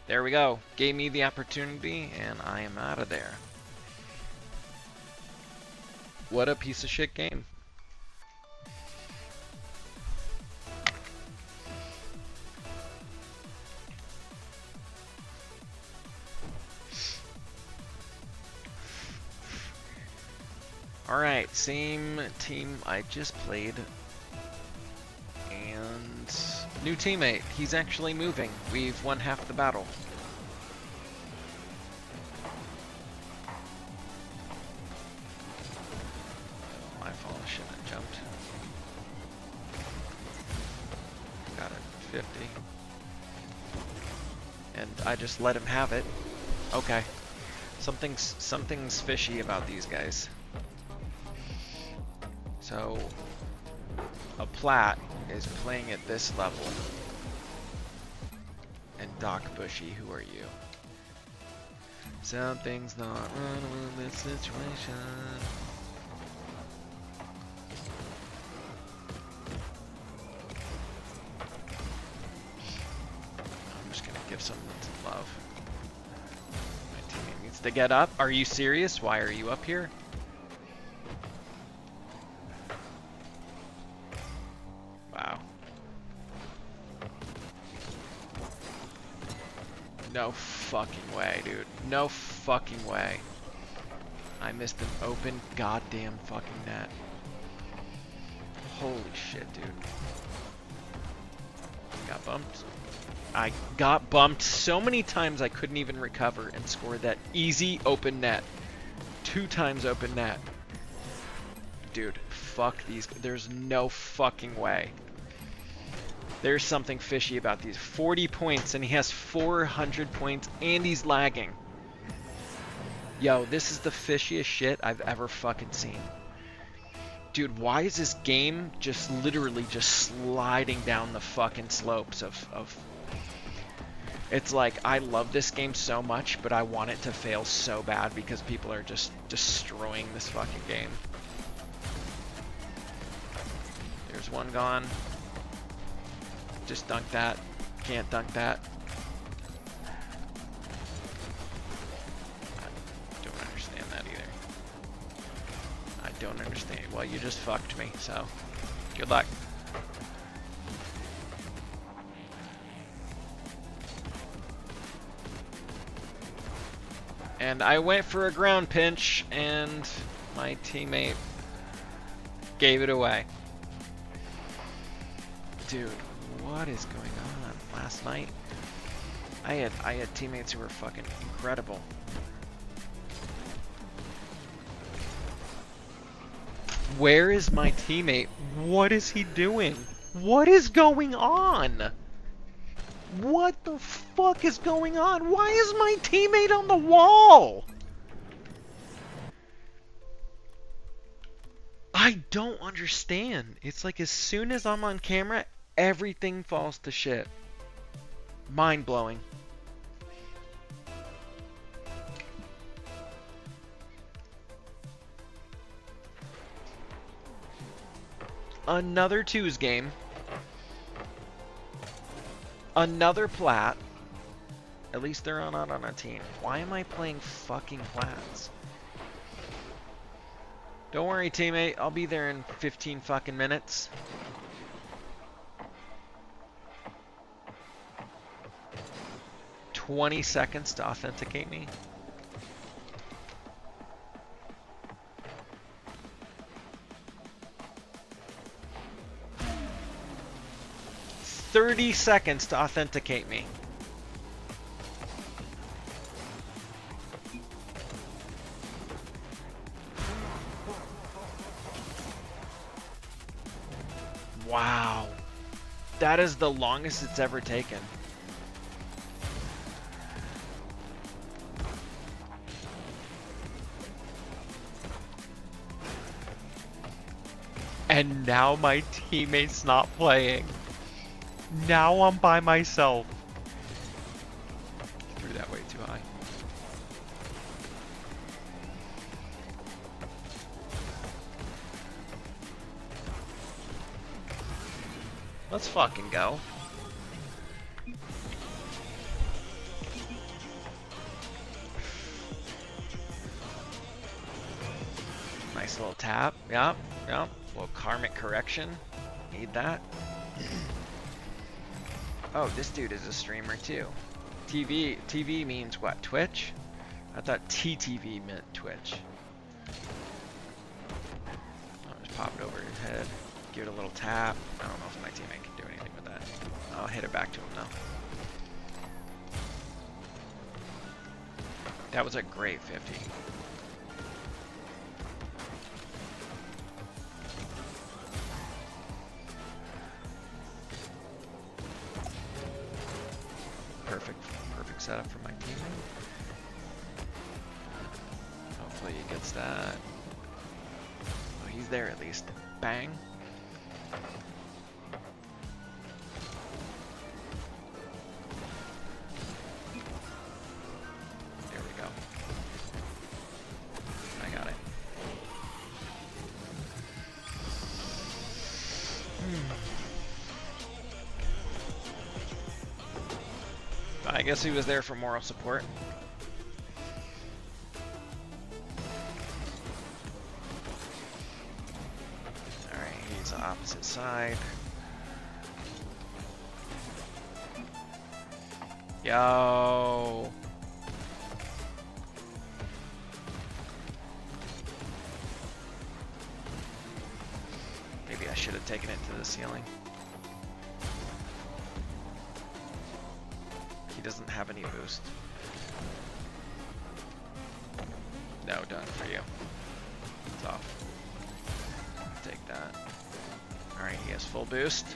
There we go. Gave me the opportunity and I am out of there. What a piece of shit game. Alright, same team I just played, and new teammate. He's actually moving. We've won half the battle. My fault, I shouldn't have jumped. Got it, 50. And I just let him have it. Okay. Something's fishy about these guys. So, a Plat is playing at this level. And Doc Bushy, who are you? Something's not right in this situation. I'm just gonna give someone some love. My teammate needs to get up. Are you serious? Why are you up here? No fucking way, dude. No fucking way. I missed an open goddamn fucking net. Holy shit, dude. got bumped. I got bumped so many times I couldn't even recover and scored that easy open net. 2 times open net. Dude, fuck these. There's no fucking way. There's something fishy about these. 40 points and he has 400 points and he's lagging. Yo, this is the fishiest shit I've ever fucking seen. Dude, why is this game just literally just sliding down the fucking slopes of... It's like, I love this game so much, but I want it to fail so bad because people are just destroying this fucking game. There's one gone. Just dunk that. Can't dunk that. I don't understand that either. I don't understand. Well, you just fucked me, so good luck. And I went for a ground pinch, and my teammate gave it away. Dude, what is going on? Last night, I had teammates who were fucking incredible. Where is my teammate? What is he doing? What is going on? What the fuck is going on? Why is my teammate on the wall? I don't understand. It's like as soon as I'm on camera, everything falls to shit. Mind-blowing. Another twos game. Another plat. At least they're not on a team. Why am I playing fucking plats? Don't worry, teammate. I'll be there in 15 fucking minutes. $20 seconds to authenticate me. $30 seconds to authenticate me. Wow. That is the longest it's ever taken. And now my teammate's not playing. Now I'm by myself. Threw that way too high. Let's fucking go. Nice little tap. Yep, yep. Little karmic correction. Need that. Oh, this dude is a streamer too. TV means what? Twitch? I thought TTV meant Twitch. I'll just pop it over your head. Give it a little tap. I don't know if my teammate can do anything with that. I'll hit it back to him though. That was a great 50. Perfect setup for my teammate. Hopefully he gets that. Oh, he's there at least. Bang. There we go. I got it. I guess he was there for moral support. Alright, he's the opposite side. Yo! Maybe I should have taken it to the ceiling. doesn't have any boost. No, done for you. It's off. Take that. Alright, he has full boost.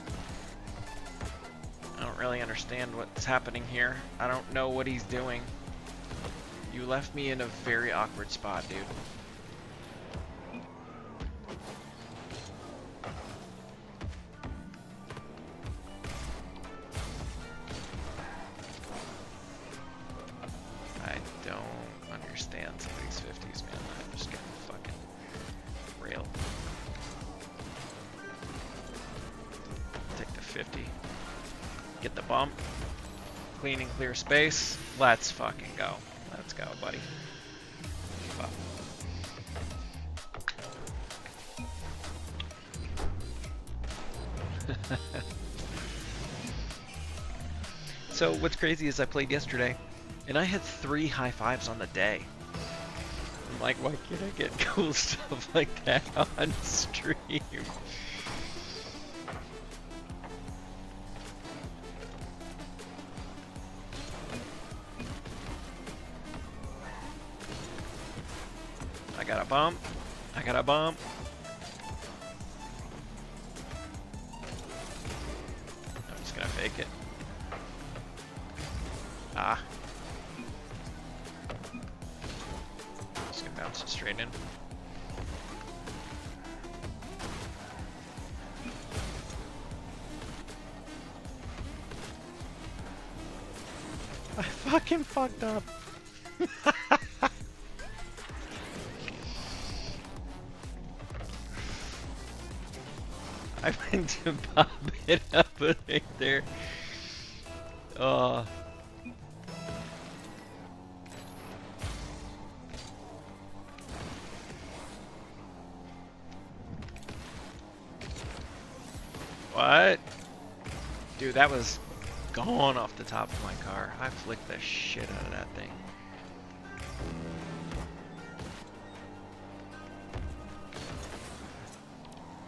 I don't really understand what's happening here. I don't know what he's doing. You left me in a very awkward spot, dude. I don't understand some of these 50s, man. I'm just getting fucking railed. Take the 50. Get the bump. Clean and clear space. Let's fucking go. Let's go, buddy. Keep up. So what's crazy is I played yesterday and I had 3 high fives on the day. I'm like, why can't I get cool stuff like that on stream? I got a bump. I got a bump. I'm just gonna fake it. Ah. Just gonna bounce it straight in. I fucking fucked up. I went to pop it up right there. Oh. What? Dude, that was gone off the top of my car. I flicked the shit out of that thing.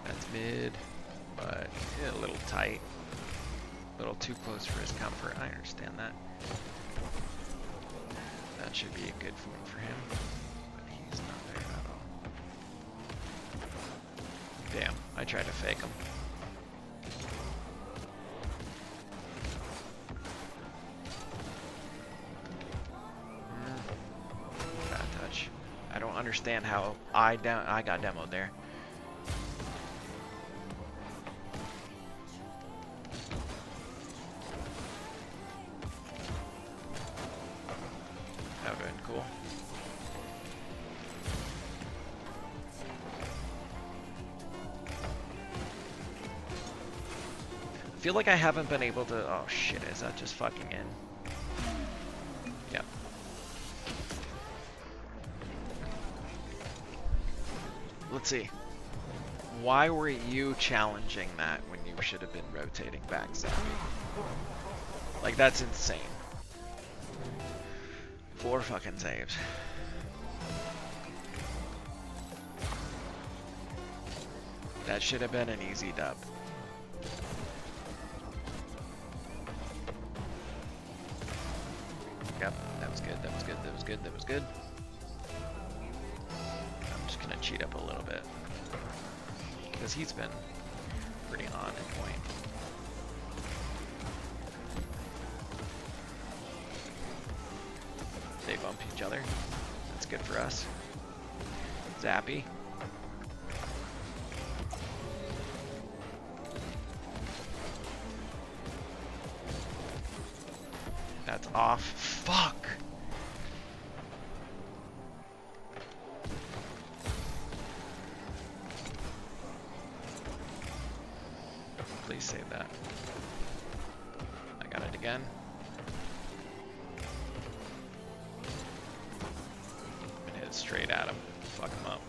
That's mid. But yeah, a little tight, a little too close for his comfort. I understand that. That should be a good form for him, but he's not there at all. Damn, I tried to fake him. Bad touch. I don't understand how I got demoed there. Cool. I feel like I haven't been able to. Oh shit, is that just fucking in? Yep. Let's see. Why were you challenging that when you should have been rotating back, Zappy? Like, that's insane. 4 fucking saves. That should have been an easy dub. Yep, that was good, that was good, that was good, that was good. I'm just gonna cheat up a little bit. Because he's been pretty on point. They bump each other. That's good for us. Zappy. That's off. Fuck! Please save that. I got it again. Straight at him. Fuck him up.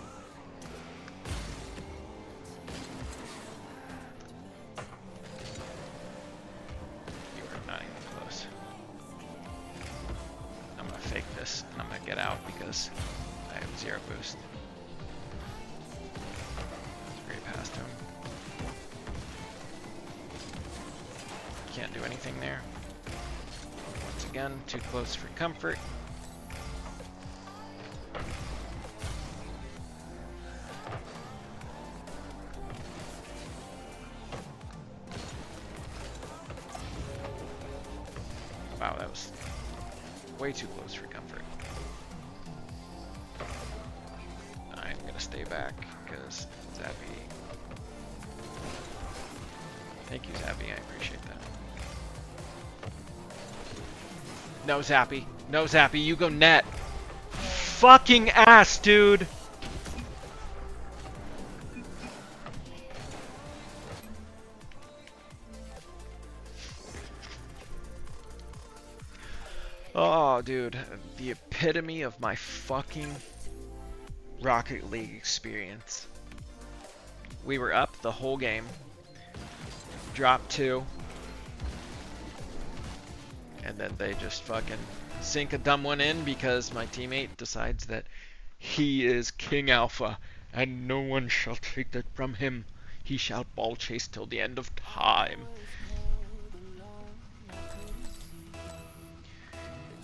You are not even close. I'm gonna fake this and I'm gonna get out because I have 0 boost. Straight past him. Can't do anything there. Once again, too close for comfort. Wow, that was way too close for comfort. I'm gonna stay back because Zappy. Thank you, Zappy. I appreciate that. No, Zappy. No, Zappy. You go net. Fucking ass, dude. Oh, dude. The epitome of my fucking Rocket League experience. We were up the whole game. Dropped 2. And then they just fucking sink a dumb one in because my teammate decides that he is King Alpha and no one shall take that from him. He shall ball chase till the end of time.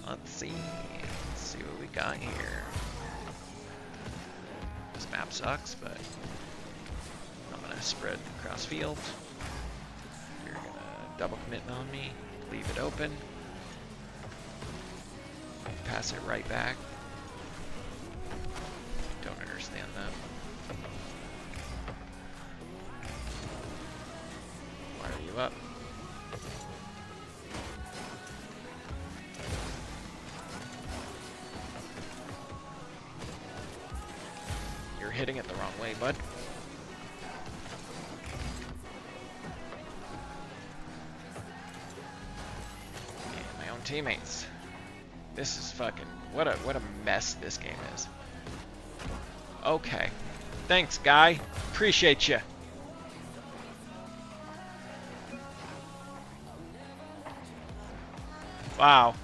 Let's see what we got here. This map sucks, but I'm gonna spread across field. You're gonna double commit on me, leave it open, pass it right back. Don't understand that. Why are you up? You're hitting it the wrong way, bud. And my own teammates. This is fucking what a mess this game is. Okay. Thanks, guy. Appreciate you. Wow.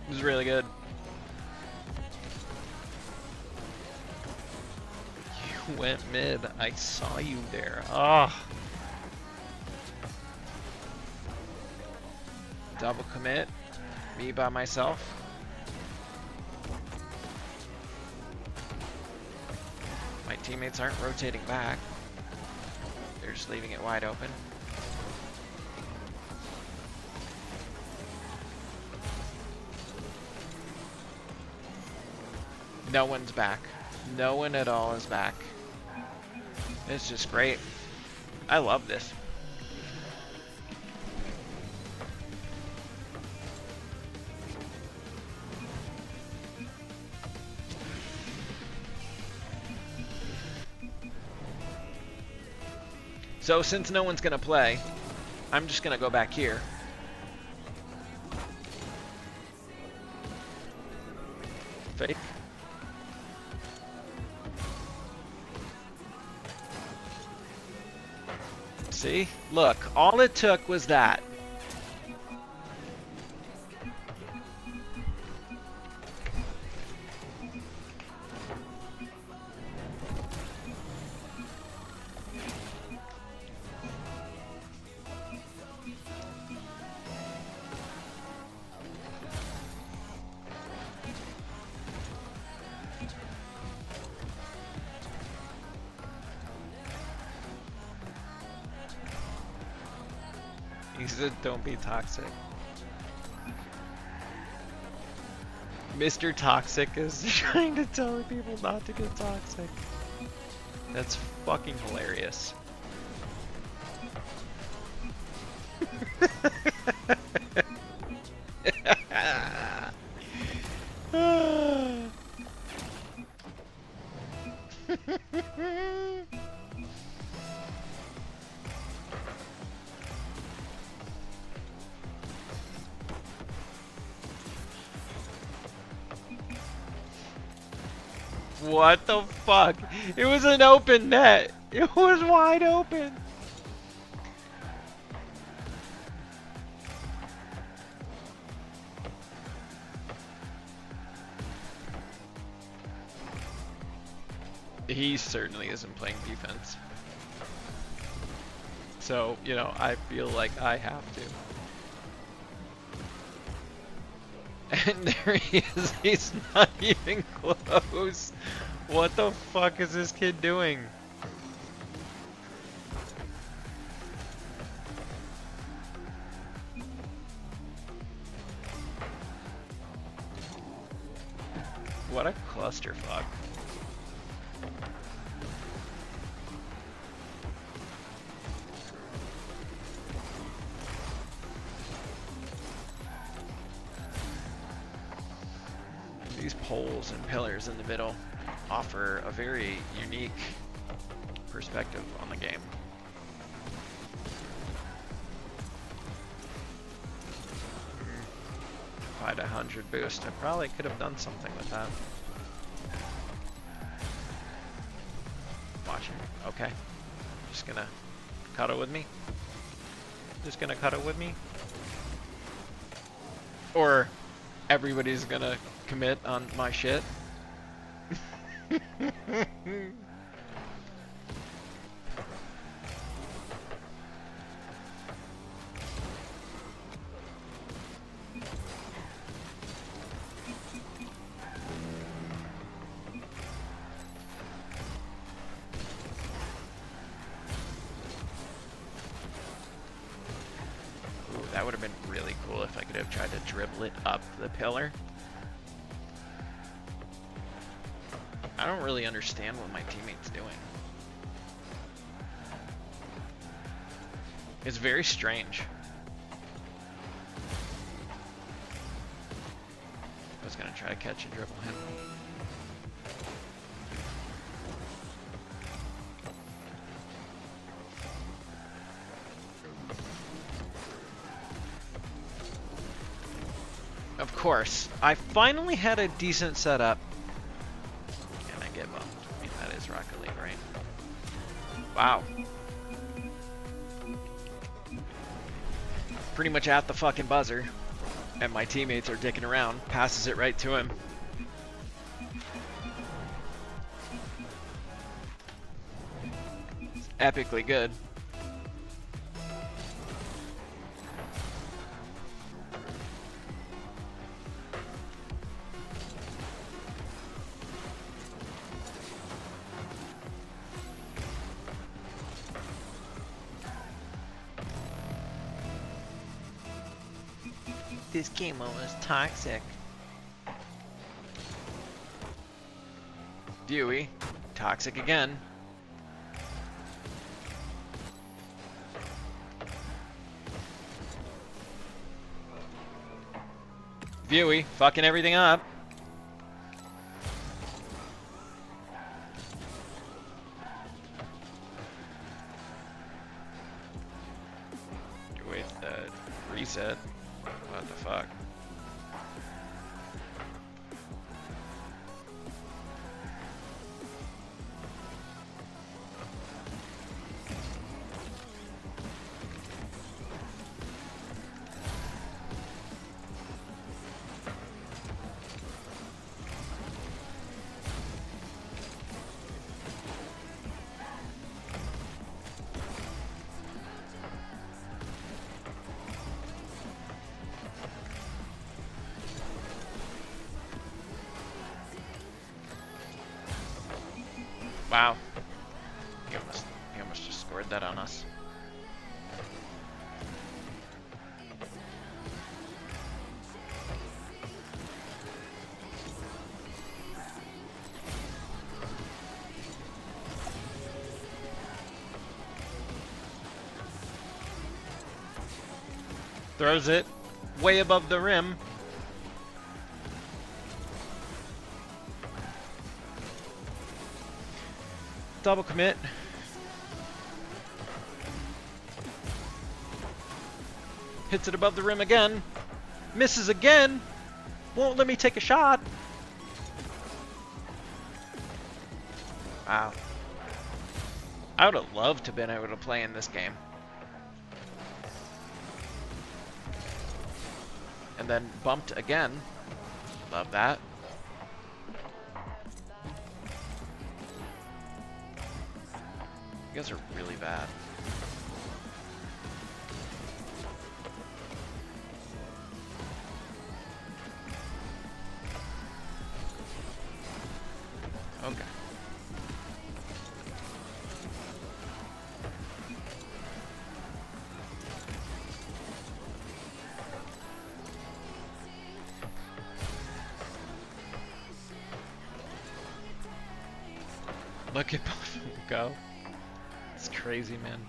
This is really good. You went mid. I saw you there. Ah. Double commit. Me by myself. My teammates aren't rotating back. They're just leaving it wide open. No one's back. No one at all is back. It's just great. I love this. So since no one's gonna play, I'm just gonna go back here. Fake. See? Look, all it took was that. He said, don't be toxic. Mr. Toxic is trying to tell people not to get toxic. That's fucking hilarious. What the fuck? It was an open net. It was wide open. He certainly isn't playing defense. So, you know, I feel like I have to. And there he is. He's not even close. What the fuck is this kid doing? What a clusterfuck. These poles and pillars in the middle offer a very unique perspective on the game. If I had a 100 boost, I probably could have done something with that. Watch it. Okay. Just gonna cuddle with me. Just gonna cuddle with me. Or everybody's gonna commit on my shit. That would have been really cool if I could have tried to dribble it up the pillar. I don't really understand what my teammate's doing. It's very strange. I was gonna try to catch and dribble him. Of course, I finally had a decent setup. And I get bumped. I mean, that is Rocket League, right? Wow. Pretty much at the fucking buzzer. And my teammates are dicking around. Passes it right to him. It's epically good. This game was toxic. Dewey, toxic again. Dewey, fucking everything up. With the reset. What the fuck? Wow. He almost just scored that on us. Throws it way above the rim. Double commit. Hits it above the rim again. Misses again. Won't let me take a shot. Wow. I would have loved to have been able to play in this game. And then bumped again. Love that. You guys are really bad. Look at both of them go. It's crazy, man.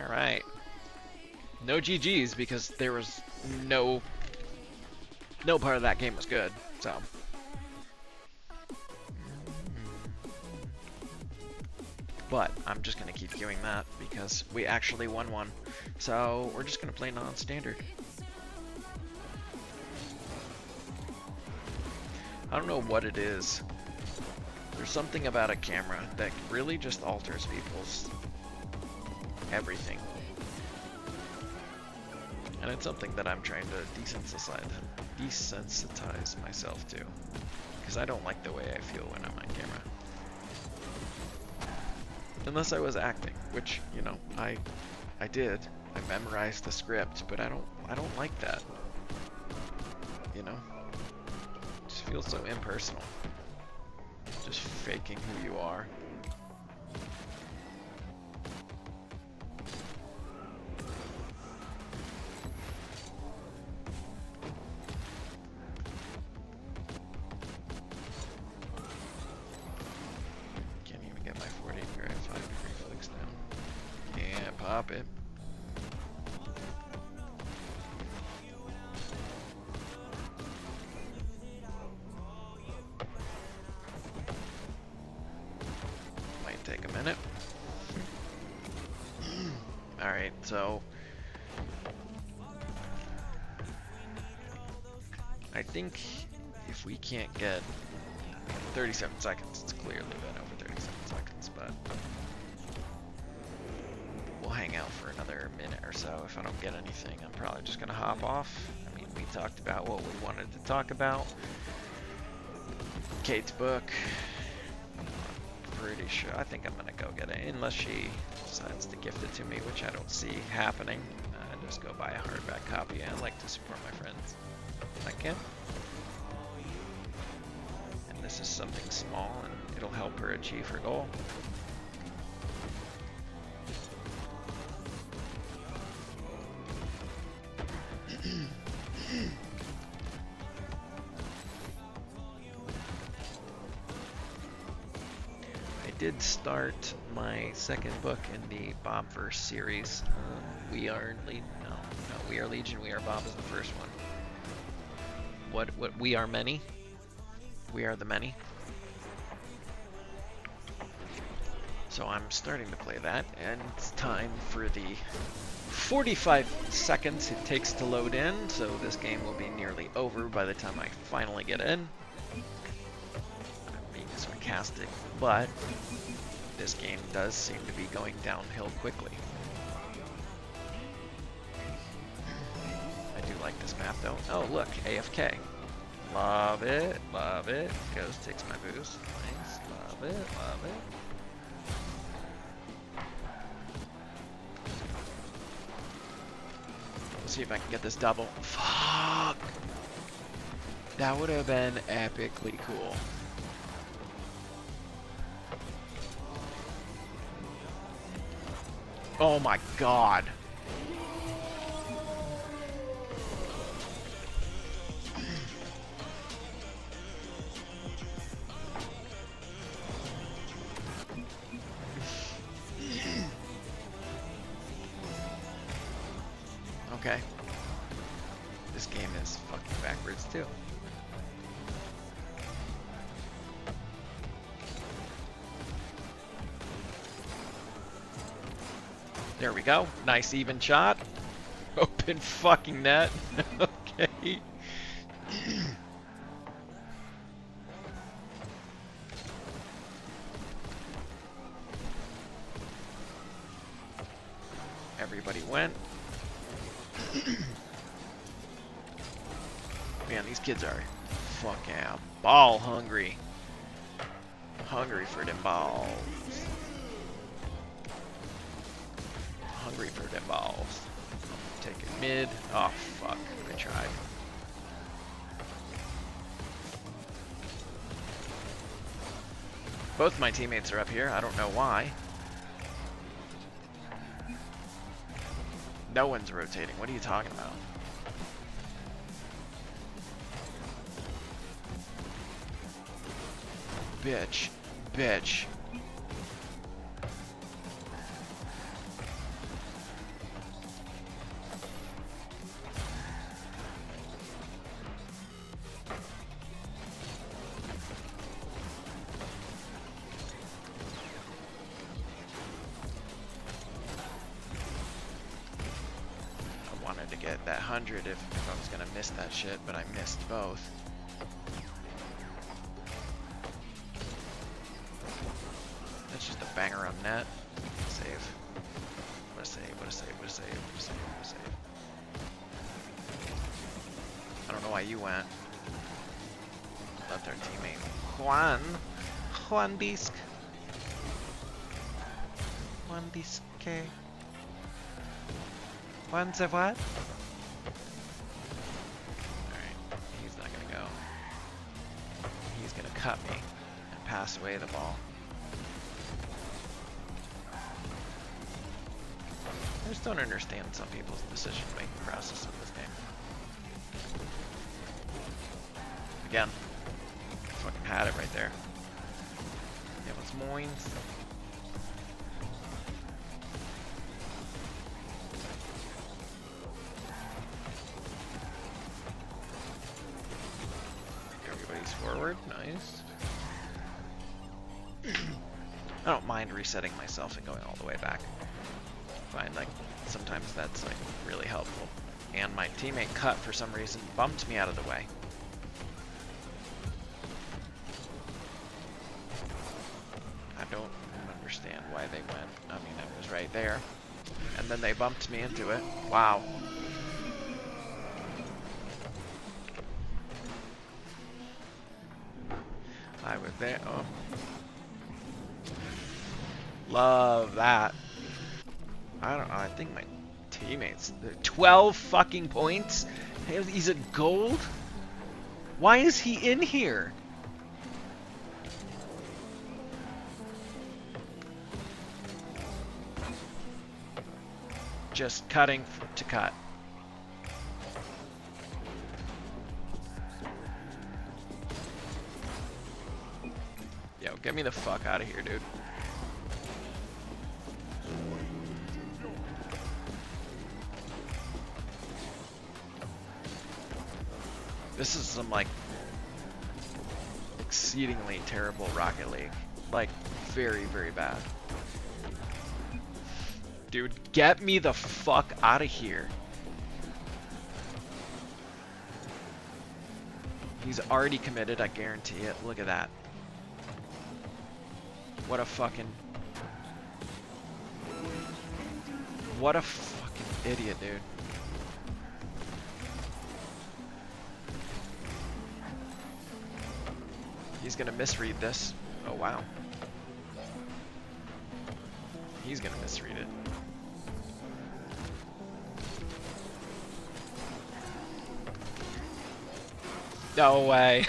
Alright. No GGs because there was no part of that game was good, so. But I'm just gonna keep doing that because we actually won one. So we're just gonna play non-standard. I don't know what it is. There's something about a camera that really just alters people's everything. And it's something that I'm trying to desensitize myself to. Because I don't like the way I feel when I'm on camera. Unless I was acting, which, you know, I did. I memorized the script, but I don't like that. You know? It just feels so impersonal. Just faking who you are. Can't even get my 40 degree 5-degree flicks down. Yeah, pop it. Take a minute. Alright, so I think if we can't get 37 seconds, it's clearly been over 37 seconds, but we'll hang out for another minute or so. If I don't get anything, I'm probably just gonna hop off. I mean, we talked about what we wanted to talk about. Kate's book. Pretty sure. I think I'm gonna go get it, unless she decides to gift it to me, which I don't see happening. Just go buy a hardback copy. I like to support my friends if I can. And this is something small, and it'll help her achieve her goal. Did start my second book in the Bobverse series. We Are Legion. No, We Are Legion. We Are Bob is the first one. What? We Are Many. We Are the Many. So I'm starting to play that, and it's time for the 45 seconds it takes to load in. So this game will be nearly over by the time I finally get in. I'm being sarcastic, but this game does seem to be going downhill quickly. I do like this map though. Oh look, AFK. Love it, love it. Goes, takes my boost. Nice, love it, love it. Let's see if I can get this double. Fuck! That would have been epically cool. Oh my god. Okay. This game is fucking backwards too. There we go. Nice even shot. Open fucking net. Okay. Everybody went. Man, these kids are fucking ball hungry. Hungry for them balls. Hungry for them balls. Take it mid. Oh fuck, I tried. Both my teammates are up here. I don't know why. No one's rotating. What are you talking about? bitch. Bitch. To get that 100 if I was gonna miss that shit, but I missed both. That's just a banger on net. Save. What a save, what a save, what a save, what a save, what a save. I don't know why you went. Left our teammate Juan Disc. Juan Disque. Juan se what? Alright, he's not gonna go. He's gonna cut me and pass away the ball. I just don't understand some people's decision-making process in this game. Again, fucking had it right there. Yeah, what's mine? Forward, nice. I don't mind resetting myself and going all the way back. I find like sometimes that's like really helpful. And my teammate cut for some reason bumped me out of the way. I don't understand why they went. I mean, I was right there. And then they bumped me into it. Wow. I was there. Oh. Love that. I don't know. I think my teammates. 12 fucking points? He's a gold? Why is he in here? Just cutting to cut. Yo, get me the fuck out of here, dude. This is some, like, exceedingly terrible Rocket League. Like, very, very bad. Dude, get me the fuck out of here. He's already committed, I guarantee it. Look at that. What a fucking... What a fucking idiot, dude. He's gonna misread this. Oh, wow. He's gonna misread it. No way.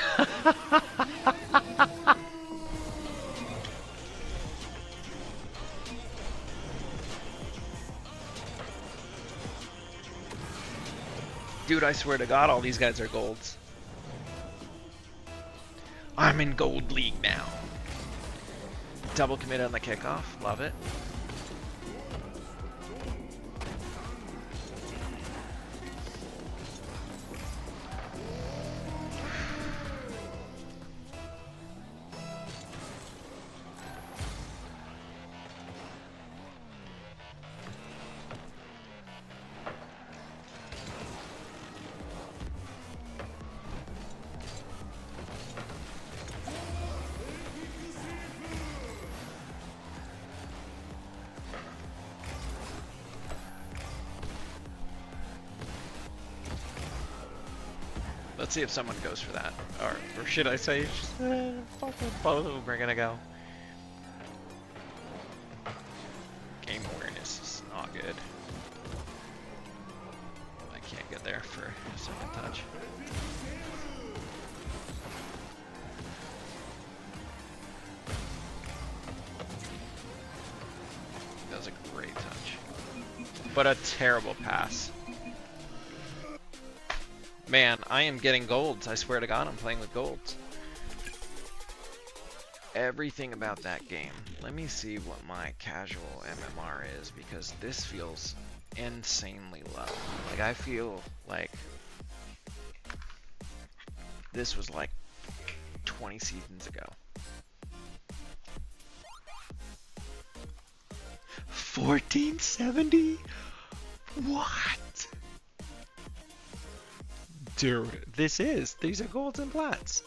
Dude, I swear to God, all these guys are golds. I'm in Gold League now. Double commit on the kickoff. Love it. Let's see if someone goes for that. Or should I say, fucking both of them are gonna go. Game awareness is not good. I can't get there for a second touch. That was a great touch. But a terrible pass. Man, I am getting golds. I swear to God, I'm playing with golds. everything about that game. Let me see what my casual MMR is, because this feels insanely low. Like, I feel like this was like 20 seasons ago. 1470? What? Dude, these are golds and plats.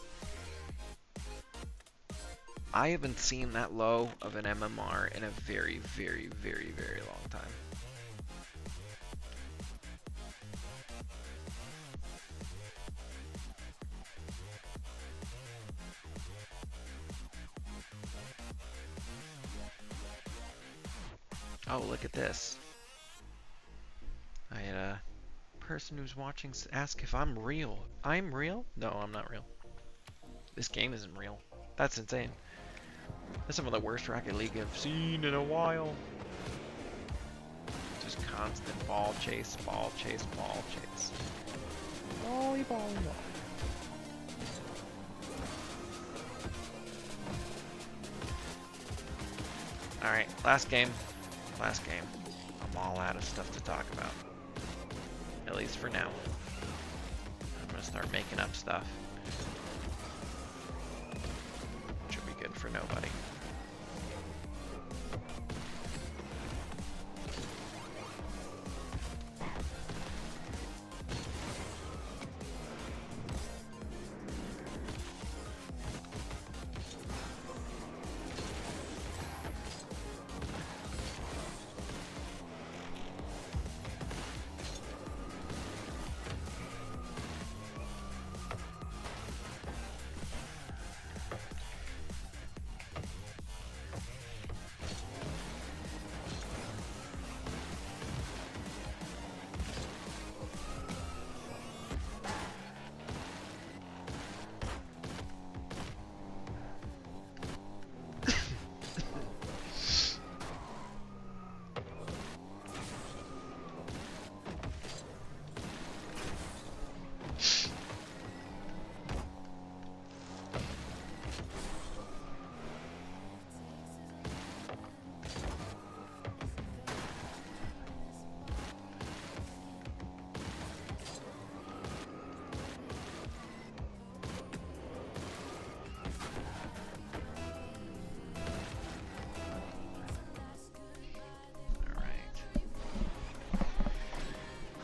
I haven't seen that low of an MMR in a very, very, very, very long time. Oh, look at this. I had a person who's watching ask if I'm real. I'm real? No, I'm not real. This game isn't real. That's insane. That's some of the worst Rocket League I've seen in a while. Just constant ball chase, ball chase, ball chase. Volley, volley, volley. Alright, last game. Last game. I'm all out of stuff to talk about. At least for now. I'm gonna start making up stuff. Which will be good for nobody.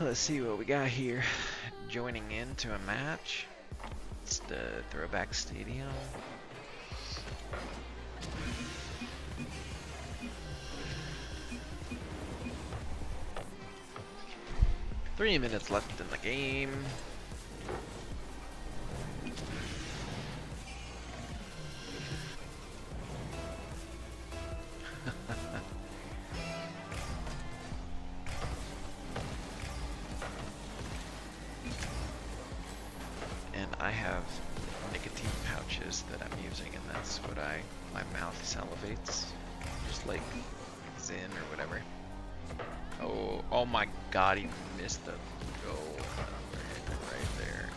Let's see what we got here. Joining into a match. It's the Throwback Stadium. Three minutes left in the game. I have nicotine pouches that I'm using, and that's what my mouth salivates. Just like Zin or whatever. Oh my god, he missed the goal. Right there.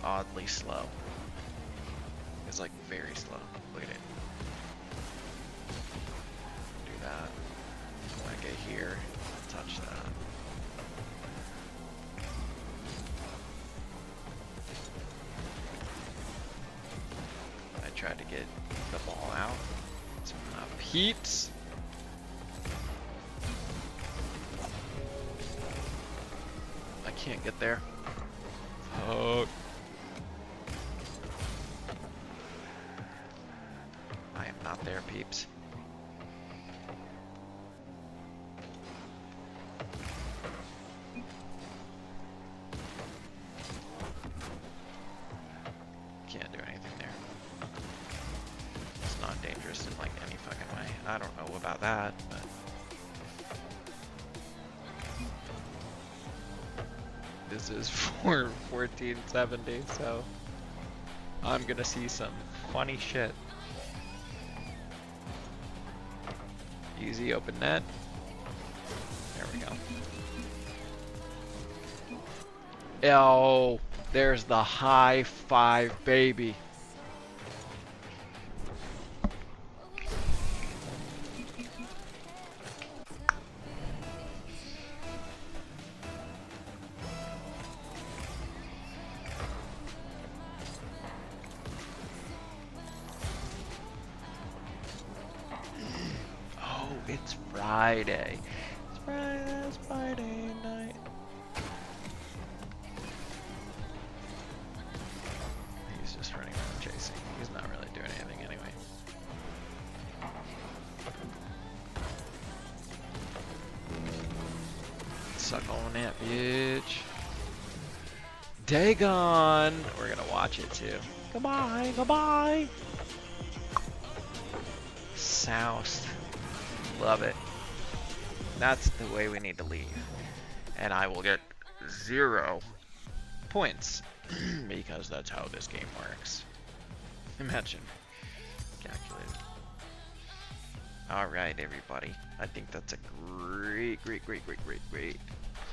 Oddly slow. It's like very slow. Look at it. Do that. When I get here, touch that. I tried to get the ball out. It's not peeps. I can't get there. Oh. I am not there, peeps. Can't do anything there. It's not dangerous in like any fucking way. I don't know about that, but this is for 1470, so I'm gonna see some funny shit. Easy open net. There we go. Oh, there's the high five, baby. Oh, it's Friday. It's Friday night. He's just running around chasing. He's not really doing anything anyway. Suck on that, bitch. Dagon! We're gonna watch it too. Goodbye, goodbye! Soused. Love it. That's the way we need to leave. And I will get 0 points. Because that's how this game works. Imagine. Calculated. Alright, everybody. I think that's a great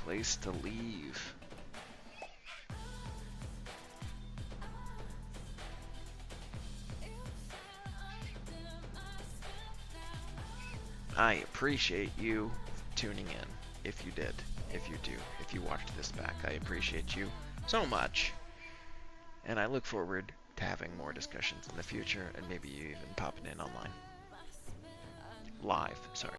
place to leave. I appreciate you tuning in, if you did, if you do, if you watched this back. I appreciate you so much. And I look forward to having more discussions in the future, and maybe you even popping in online. Live, sorry.